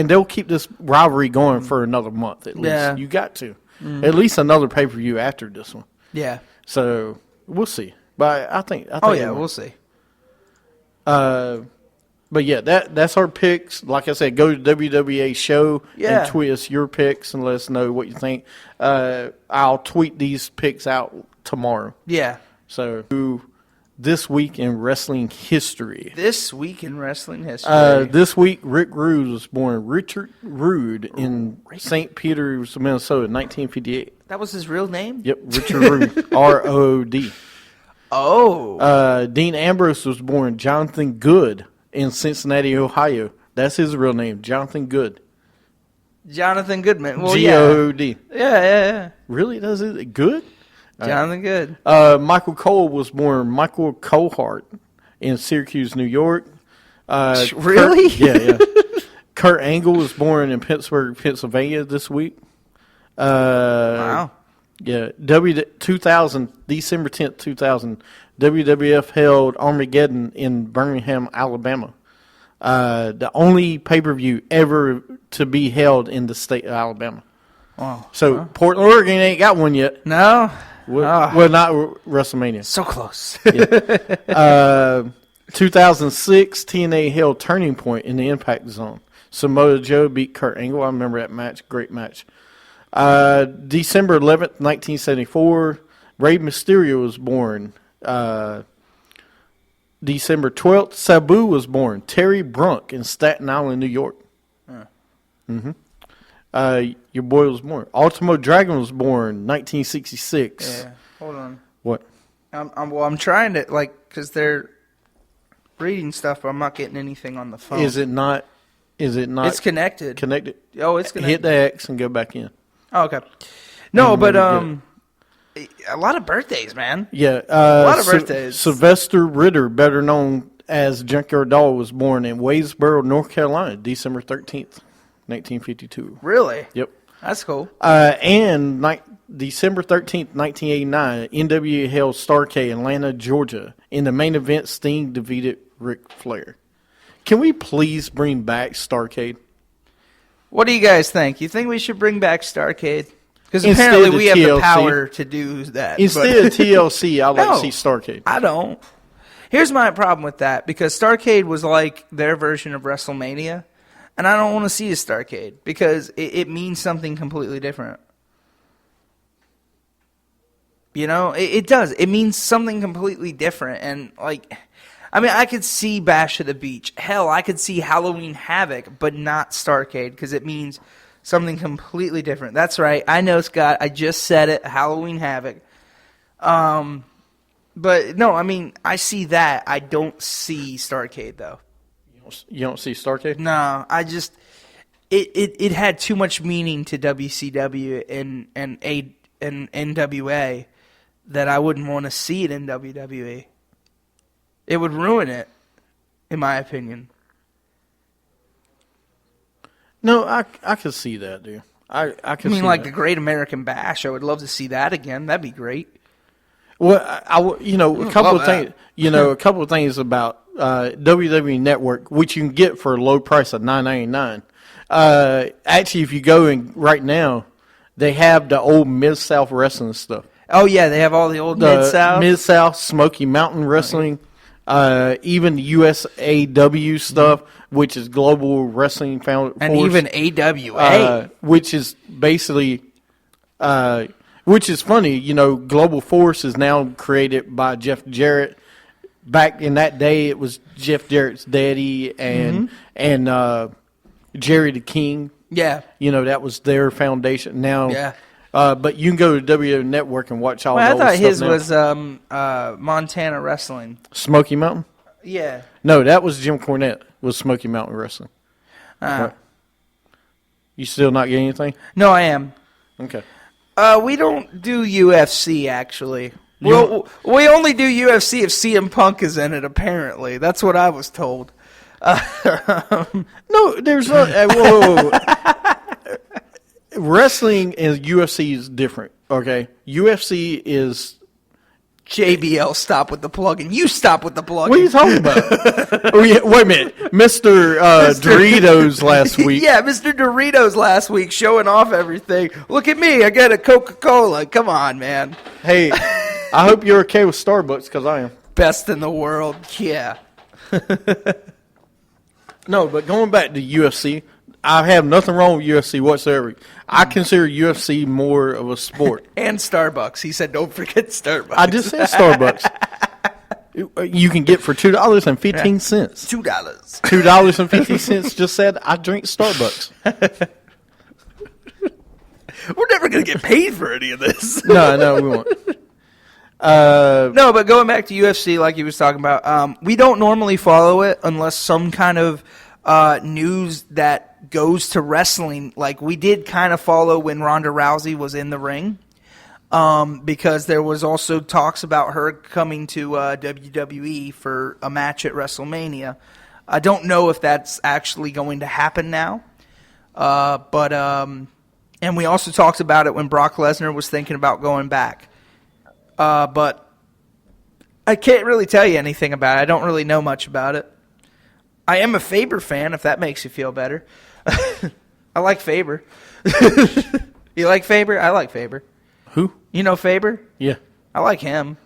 they'll keep this rivalry going for another month at least.
Yeah.
You got to. At least another pay-per-view after this one.
Yeah.
So we'll see. But I think
Oh yeah, we'll see.
But yeah, that's our picks. Like I said, go to WWA Show
Yeah.
and tweet us your picks and let us know what you think. I'll tweet these picks out tomorrow.
Yeah.
So this week in wrestling history.
This week in wrestling history.
This week, Rick Rude was born. Richard Rude in St. Peters, Minnesota, 1958.
That was his real name?
Yep, Richard Rude, R-O-D.
Oh.
Dean Ambrose was born Jonathan Good in Cincinnati, Ohio. That's his real name, Jonathan Good.
Jonathan Goodman. Well,
G-O-O-D.
Yeah.
Really? Does it good?
Jonathan Good.
Michael Cole was born Michael Colehart in Syracuse, New York.
Really?
Yeah. Kurt Angle was born in Pittsburgh, Pennsylvania this week.
Wow.
Yeah. 2000, December 10th, 2000, WWF held Armageddon in Birmingham, Alabama. The only pay-per-view ever to be held in the state of Alabama.
Wow.
So Portland, Oregon ain't got one yet.
No.
Well, not WrestleMania.
So close.
2006, TNA held Turning Point in the Impact Zone. Samoa Joe beat Kurt Angle. I remember that match. Great match. December 11th, 1974, Rey Mysterio was born. December 12th, Sabu was born. Terry Brunk in Staten Island, New York. Your boy was born. Ultimo Dragon was born 1966.
Yeah. Hold on.
What?
I'm trying to, because they're reading stuff, but I'm not getting anything on the phone.
Is it not?
It's connected.
Connected?
Oh, it's connected.
Hit the X and go back in.
Oh, okay. No, but a lot of birthdays, man.
Yeah.
A lot of birthdays.
Sylvester Ritter, better known as Junkyard Dog, was born in Wadesboro, North Carolina, December 13th, 1952.
Really?
Yep.
That's cool.
And December 13th, 1989, NWA held Starrcade in Atlanta, Georgia. In the main event, Sting defeated Ric Flair. Can we please bring back Starrcade?
What do you guys think? You think we should bring back Starrcade? Because
Instead
apparently
of
we have the
TLC.
power to do that.
Instead of TLC, I'd like to see Starrcade.
I don't. Here's my problem with that. Because Starrcade was like their version of WrestleMania. And I don't want to see a Starrcade. Because it means something completely different. You know? It does. It means something completely different. And I could see Bash at the Beach. Hell, I could see Halloween Havoc, but not Starrcade, because it means something completely different. That's right. I know, Scott. I just said it. Halloween Havoc. But no, I see that. I don't see Starrcade, though.
You don't see Starrcade?
No, I just it had too much meaning to WCW and NWA that I wouldn't want to see it in WWE. It would ruin it, in my opinion.
No, I could see that, dude. I could see
like
that.
the Great American Bash. I would love to see that again. That'd be great.
Well, a couple of things. A couple of things about WWE Network, which you can get for a low price of $9.99. Actually, if you go in right now, they have the old Mid-South wrestling stuff.
Oh yeah, they have all the old Mid-South.
Mid-South, Smoky Mountain Wrestling. Even USAW stuff, which is Global Wrestling Force.
And even AWA.
Which is basically, which is funny, Global Force is now created by Jeff Jarrett. Back in that day, it was Jeff Jarrett's daddy and Jerry the King.
Yeah.
That was their foundation. Now,
yeah.
But you can go to WWE Network and watch all the old stuff.
I thought his
now.
was Montana Wrestling.
Smoky Mountain?
Yeah.
No, that was Jim Cornette with Smoky Mountain Wrestling. What? You still not getting anything?
No, I am.
Okay.
We don't do UFC, actually. We only do UFC if CM Punk is in it, apparently. That's what I was told.
No, there's not. Whoa. Wrestling and UFC is different, okay? UFC is...
JBL, stop with the plugging. You stop with the plugging.
What are you talking about? Wait a minute. Mr. Doritos last week.
Yeah, Mr. Doritos last week showing off everything. Look at me. I got a Coca-Cola. Come on, man.
Hey, I hope you're okay with Starbucks, because I am.
Best in the world. Yeah.
No, but going back to UFC, I have nothing wrong with UFC whatsoever. I consider UFC more of a sport.
And Starbucks. He said, don't forget Starbucks.
I just said Starbucks. You can get for $2.15.
$2.
$2.50 just said I drink Starbucks.
We're never going to get paid for any of this.
No, we won't.
No, but going back to UFC, like you was talking about, we don't normally follow it unless some kind of news that goes to wrestling. Like we did kind of follow when Ronda Rousey was in the ring, because there was also talks about her coming to WWE for a match at WrestleMania. I don't know if that's actually going to happen now, but and we also talked about it when Brock Lesnar was thinking about going back. But I can't really tell you anything about it. I don't really know much about it. I am a Faber fan, if that makes you feel better. I like Faber. You like Faber? I like Faber.
Who?
You know Faber?
Yeah.
I like him.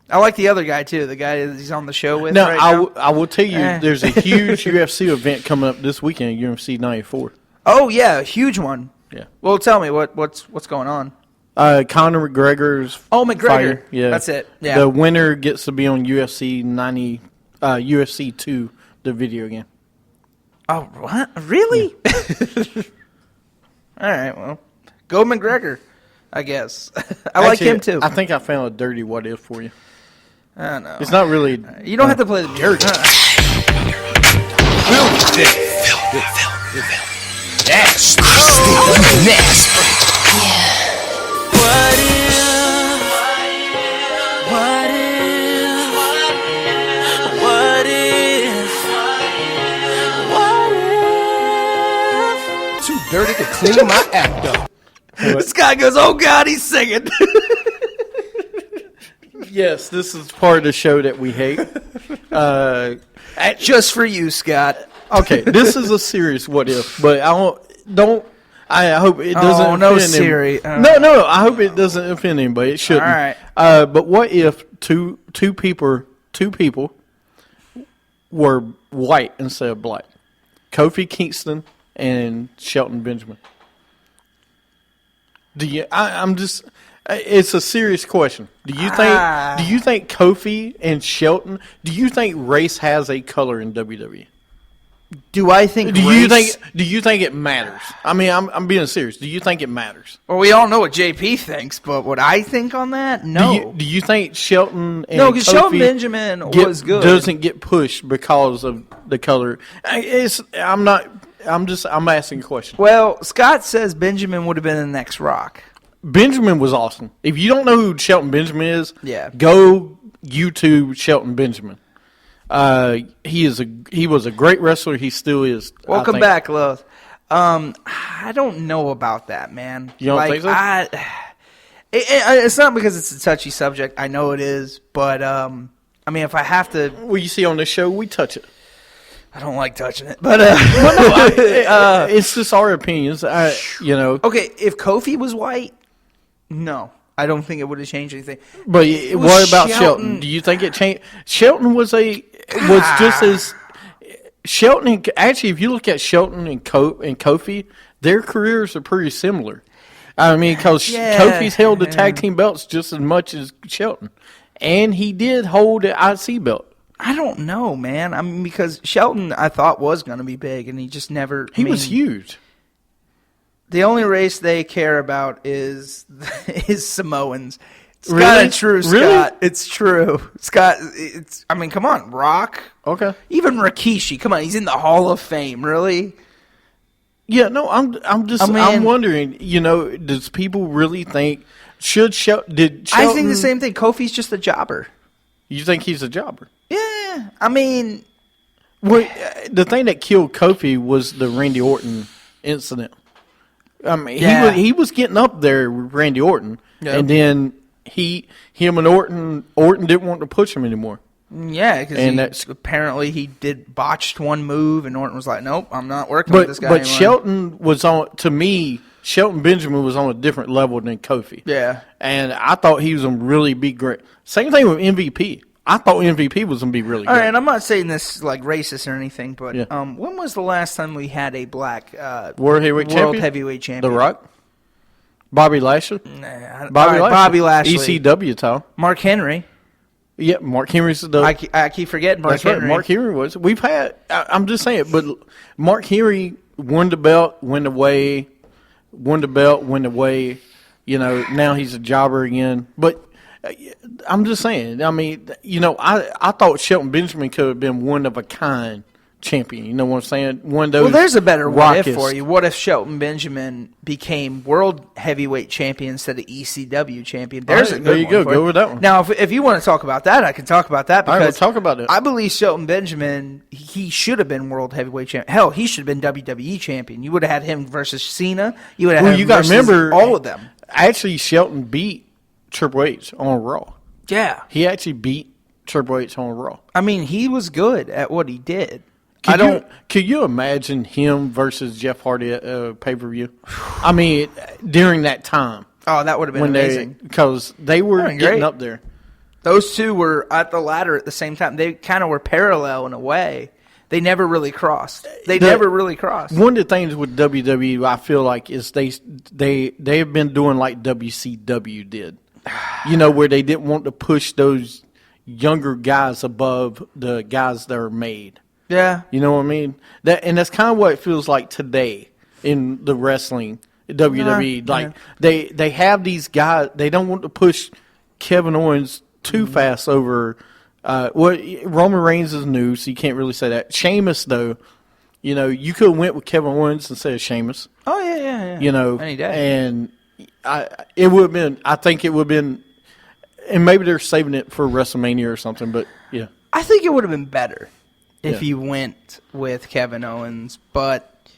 I like the other guy, too. The guy that he's on the show with
Now,
right now.
I will tell you, there's a huge UFC event coming up this weekend, UFC 94.
Oh, yeah, a huge one.
Yeah.
Well, tell me, what's going on?
Conor McGregor's
McGregor.
fighting. Yeah.
That's it. Yeah.
The winner gets to be on UFC 2, the video game.
Oh, what? Really? Yeah. All right, well, go McGregor, I guess. I like him, too.
I think I found a dirty what if for you.
I don't know.
It's not really...
You don't have to play the dirty.
Too dirty to clean my act up.
This guy goes, oh, God, he's singing.
Yes, this is part of the show that we hate.
Just for you, Scott.
Okay, this is a serious what if, but I hope it doesn't offend
no,
him.
Siri.
No, I hope it doesn't offend anybody. It shouldn't.
All right.
But what if two people were white instead of black? Kofi Kingston and Shelton Benjamin. It's a serious question. Do you think Kofi and Shelton? Do you think race has a color in WWE?
Do I think
Do
race...
you think it matters? I mean, I'm being serious. Do you think it matters?
Well, we all know what JP thinks, but what I think on that, no.
Do you think Shelton and
No, because
Kofi
Shelton Benjamin was good.
Doesn't get pushed because of the color. I'm asking a question.
Well, Scott says Benjamin would have been the next Rock.
Benjamin was awesome. If you don't know who Shelton Benjamin is,
yeah,
go YouTube Shelton Benjamin. He was a great wrestler. He still is.
Welcome back, love. I don't know about that, man.
You don't think so?
It's not because it's a touchy subject. I know it is, but I mean, if I have to,
well, you see on this show, we touch it.
I don't like touching it, but
it's just our opinions.
Okay, if Kofi was white, no. I don't think it would have changed anything.
But what about Shelton? Do you think it changed? Shelton was just as Shelton. Actually, if you look at Shelton and Kofi, their careers are pretty similar. I mean, because Kofi's held the tag team belts just as much as Shelton, and he did hold the IC belt.
I don't know, man. I mean, because Shelton, I thought was going to be big, and he just never.
He was huge.
The only race they care about is Samoans. It's
really?
kind of true, Scott.
Really?
It's true, Scott. I mean, come on, Rock.
Okay.
Even Rikishi. Come on, he's in the Hall of Fame. Really?
Yeah. No, I'm wondering. You know, does people really think Shelton?
I think the same thing. Kofi's just a jobber.
You think he's a jobber?
Yeah. I mean,
the thing that killed Kofi was the Randy Orton incident. I mean, he was getting up there with Randy Orton, and then him and Orton didn't want to push him anymore.
Yeah, because apparently he did botched one move, and Orton was like, "Nope, I'm not working with this guy." But anymore.
Shelton was Shelton Benjamin was on a different level than Kofi.
Yeah,
and I thought he was going to really be great. Same thing with MVP. I thought MVP was going to be really good.
All right, and I'm not saying this like racist or anything, but when was the last time we had a black
World Heavyweight
Champion?
The Rock? Bobby Lashley?
Nah,
Bobby
Lashley.
ECW title.
Mark Henry.
Yeah, Mark Henry's
I keep forgetting Mark Henry.
Right, Mark Henry was. We've had, I'm just saying, but Mark Henry won the belt, went away. You know, now he's a jobber again. But I'm just saying, I mean, you know, I thought Shelton Benjamin could have been one of a kind champion. You know what I'm saying? One of those.
Well, there's a better what if for you. What if Shelton Benjamin became world heavyweight champion instead of ECW champion? There's a good one.
There you go. Go with that one.
Now, if you want to talk about that, I can talk about that. Because
all right, let's talk about it.
I believe Shelton Benjamin, he should have been world heavyweight champion. Hell, he should have been WWE champion. You would have had him versus Cena. You would have had him versus all of them.
Actually, Shelton beat Triple H on Raw.
Yeah.
He actually beat Triple H on Raw.
I mean, he was good at what he did.
Could you imagine him versus Jeff Hardy at pay-per-view? I mean, during that time.
Oh, that would have been amazing.
Because they were getting up there.
Those two were at the ladder at the same time. They kind of were parallel in a way. They never really crossed. One
of the things with WWE, I feel like, is they have been doing like WCW did. Where they didn't want to push those younger guys above the guys that are made.
Yeah.
You know what I mean? That's kind of what it feels like today in the wrestling, WWE. They have these guys, they don't want to push Kevin Owens too fast over. Roman Reigns is new, so you can't really say that. Sheamus, though, you could have went with Kevin Owens instead of Sheamus.
Oh, yeah.
Any day. And it would have been, I think it would have been, and maybe they're saving it for WrestleMania or something, but yeah.
I think it would have been better if you went with Kevin Owens, but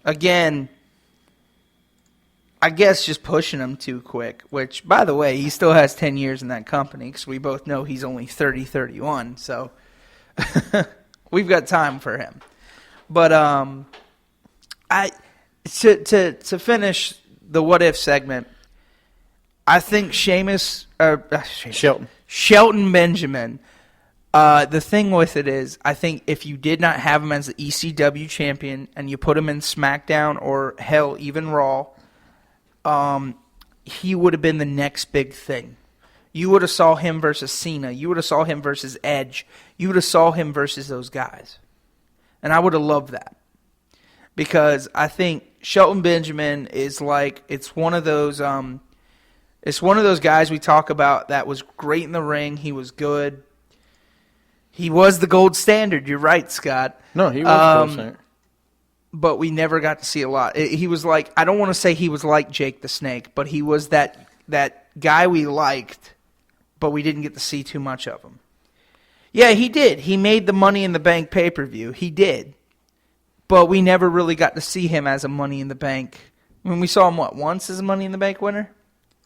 again, I guess just pushing him too quick, which, by the way, he still has 10 years in that company because we both know he's only 31, so we've got time for him. But to finish the what if segment, I think Shelton Benjamin. The thing with it is, I think if you did not have him as the ECW champion and you put him in SmackDown or hell, even Raw, he would have been the next big thing. You would have saw him versus Cena. You would have saw him versus Edge. You would have saw him versus those guys. And I would have loved that. Because I think Shelton Benjamin is like, it's one of those guys we talk about that was great in the ring. He was good. He was the gold standard. You're right, Scott.
No, he was the gold standard.
But we never got to see a lot. He was like, I don't want to say he was like Jake the Snake, but he was that guy we liked, but we didn't get to see too much of him. Yeah, he did. He made the Money in the Bank pay-per-view. He did. But we never really got to see him as a Money in the Bank. I mean, we saw him, once as a Money in the Bank winner?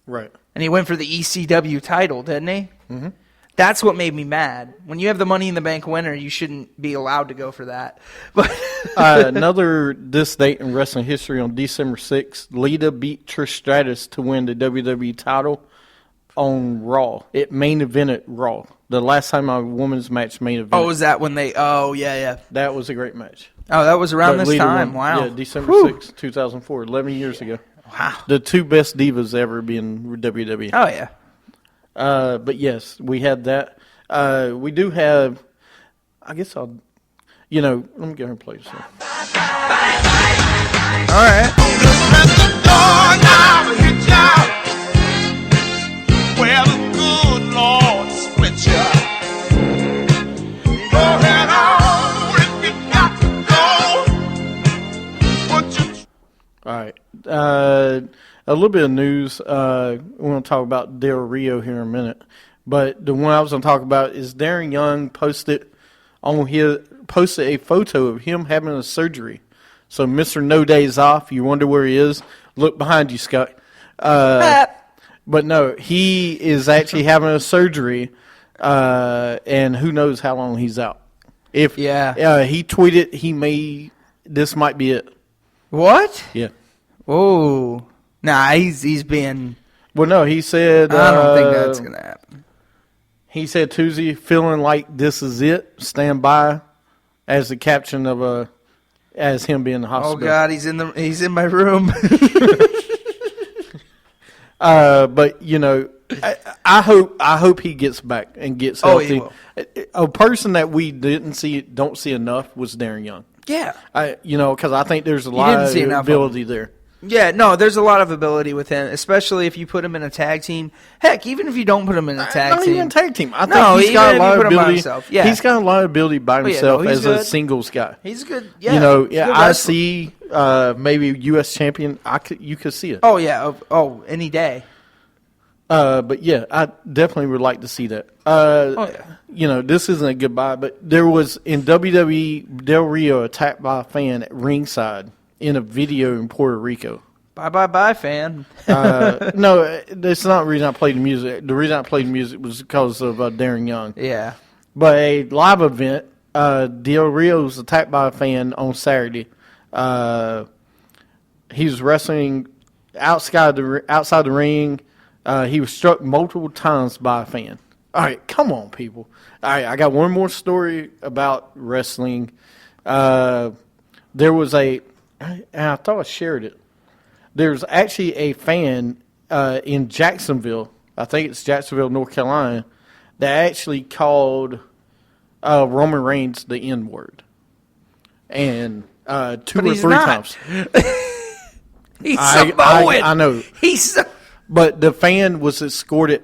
Right.
And he went for the ECW title, didn't he? Mm-hmm. That's what made me mad. When you have the Money in the Bank winner, you shouldn't be allowed to go for that. But
another this date in wrestling history on December 6th, Lita beat Trish Stratus to win the WWE title on Raw. It main evented Raw. The last time a women's match main evented.
Oh, was that when they... Oh, yeah.
That was a great match.
Oh, that was around this time. Wow.
Yeah, December 6th, 2004, 11 years ago.
Wow.
The two best divas ever being WWE.
Oh, yeah.
But yes, we had that. We do have, I guess let me go ahead and play this one.
All right.
Where the good Lord split you. Go ahead on if you got to go.
All right. A little bit of news. We're going to talk about Del Rio here in a minute. But the one I was going to talk about is Darren Young posted a photo of him having a surgery. So Mr. No Days Off, you wonder where he is. Look behind you, Scott. But no, he is actually having a surgery, and who knows how long he's out. He tweeted this might be it.
What?
Yeah.
Oh. Nah, he's being...
Well, no, he said...
I don't think that's going to happen.
He said Tuesday, feeling like this is it, stand by, as the caption of as him being in the hospital.
Oh, God, he's in my room.
But, I hope he gets back and gets healthy.
He will.
A person that we don't see enough was Darren Young.
Yeah.
Because I think there's a lot of ability there.
Yeah, no, there's a lot of ability with him, especially if you put him in a tag team. Heck, even if you don't put him in a tag team.
Not even a tag team. I think he's got a lot of ability.
Yeah.
He's got a lot of ability by himself as a singles guy.
He's good. Yeah.
I see maybe U.S. champion. You could see it.
Oh, yeah. Oh, any day.
But yeah, I definitely would like to see that. This isn't a goodbye, but there was in WWE Del Rio attacked by a fan at ringside in a video in Puerto Rico.
Bye, fan.
No, that's not the reason I played the music. The reason I played the music was because of Darren Young.
Yeah.
But a live event, Del Rio was attacked by a fan on Saturday. He was wrestling outside the ring. He was struck multiple times by a fan. All right, come on, people. All right, I got one more story about wrestling. There was and I thought I shared it. There's actually a fan in Jacksonville, I think it's Jacksonville, North Carolina, that actually called Roman Reigns the N-word. And 2 or 3 times.
He's Samoan.
I know.
He's
But the fan was escorted.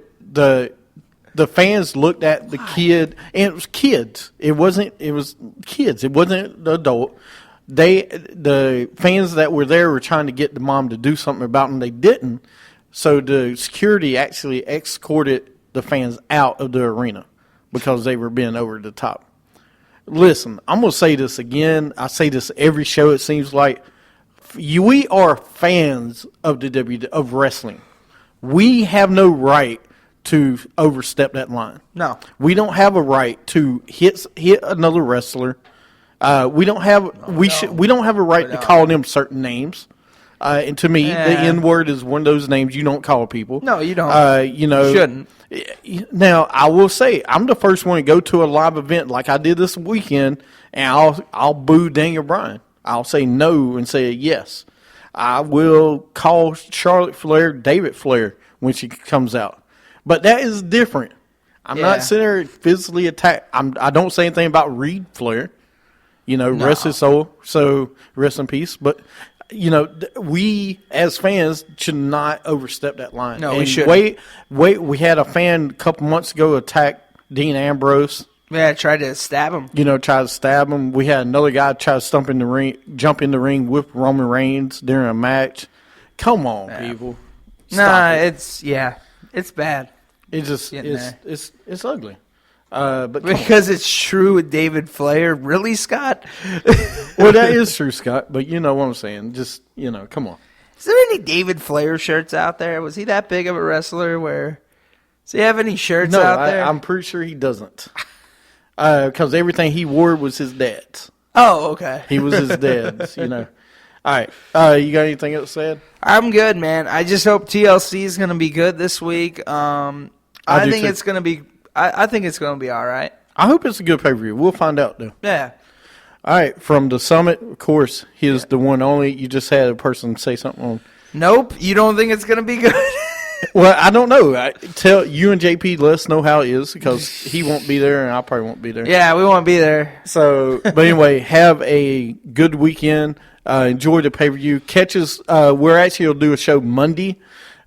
The fans looked at the kid, and it was kids. It was kids. It wasn't the adult. The fans that were there were trying to get the mom to do something about them. They didn't. So the security actually escorted the fans out of the arena because they were being over the top. Listen, I'm going to say this again. I say this every show, it seems like. We are fans of of wrestling. We have no right to overstep that line.
No.
We don't have a right to hit another wrestler. We don't have a right to call them certain names. And to me, the N-word is one of those names you don't call people.
No, you don't.
You shouldn't. Now, I will say, I'm the first one to go to a live event like I did this weekend, and I'll boo Daniel Bryan. I'll say no and say yes. I will call Charlotte Flair David Flair when she comes out. But that is different. I'm not sitting there physically attack. I don't say anything about Reed Flair. Rest his soul. So rest in peace. But we as fans should not overstep that line.
No, we shouldn't.
We had a fan a couple months ago attack Dean Ambrose.
Yeah, tried to stab him.
Tried to stab him. We had another guy try to jump in the ring with Roman Reigns during a match. Come on, people.
It's bad.
It's just it's ugly. But
because it's true with David Flair, really, Scott?
Well, that is true, Scott. But you know what I'm saying. Just come on.
Is there any David Flair shirts out there? Was he that big of a wrestler? Does he have any shirts out there?
I'm pretty sure he doesn't. Because everything he wore was his dad's.
Oh, okay.
He was his dad's. All right. You got anything else to say?
I'm good, man. I just hope TLC is going to be good this week. I think it's going to be. I think it's going to be all right.
I hope it's a good pay-per-view. We'll find out, though.
Yeah.
All right. From the Summit, of course, he's the one only. You just had a person say something on.
Nope. You don't think it's going to be good?
Well, I don't know. Tell you and JP, let us know how it is because he won't be there and I probably won't be there.
Yeah, we won't be there.
So, but anyway, have a good weekend. Enjoy the pay-per-view. Catch us. We're actually going to do a show Monday.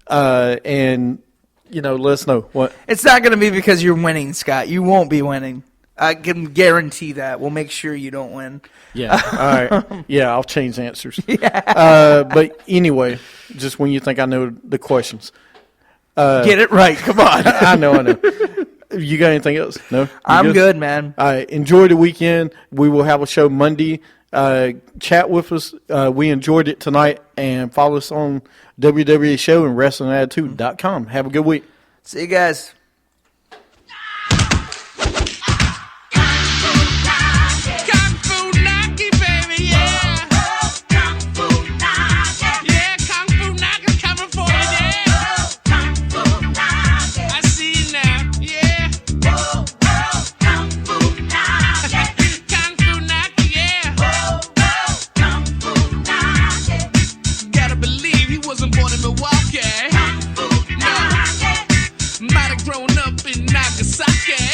And, let us know what.
It's not going to be because you're winning, Scott. You won't be winning. I can guarantee that. We'll make sure you don't win.
Yeah. All right. Yeah, I'll change answers. Yeah. But anyway, just when you think I know the questions.
Get it right. Come on.
I know. You got anything else? No?
I'm good, man.
All right. Enjoy the weekend. We will have a show Monday. Chat with us. We enjoyed it tonight. And follow us on WWA Show and WrestlingAttitude.com. Have a good week.
See you guys.
Grown up in Nagasaki.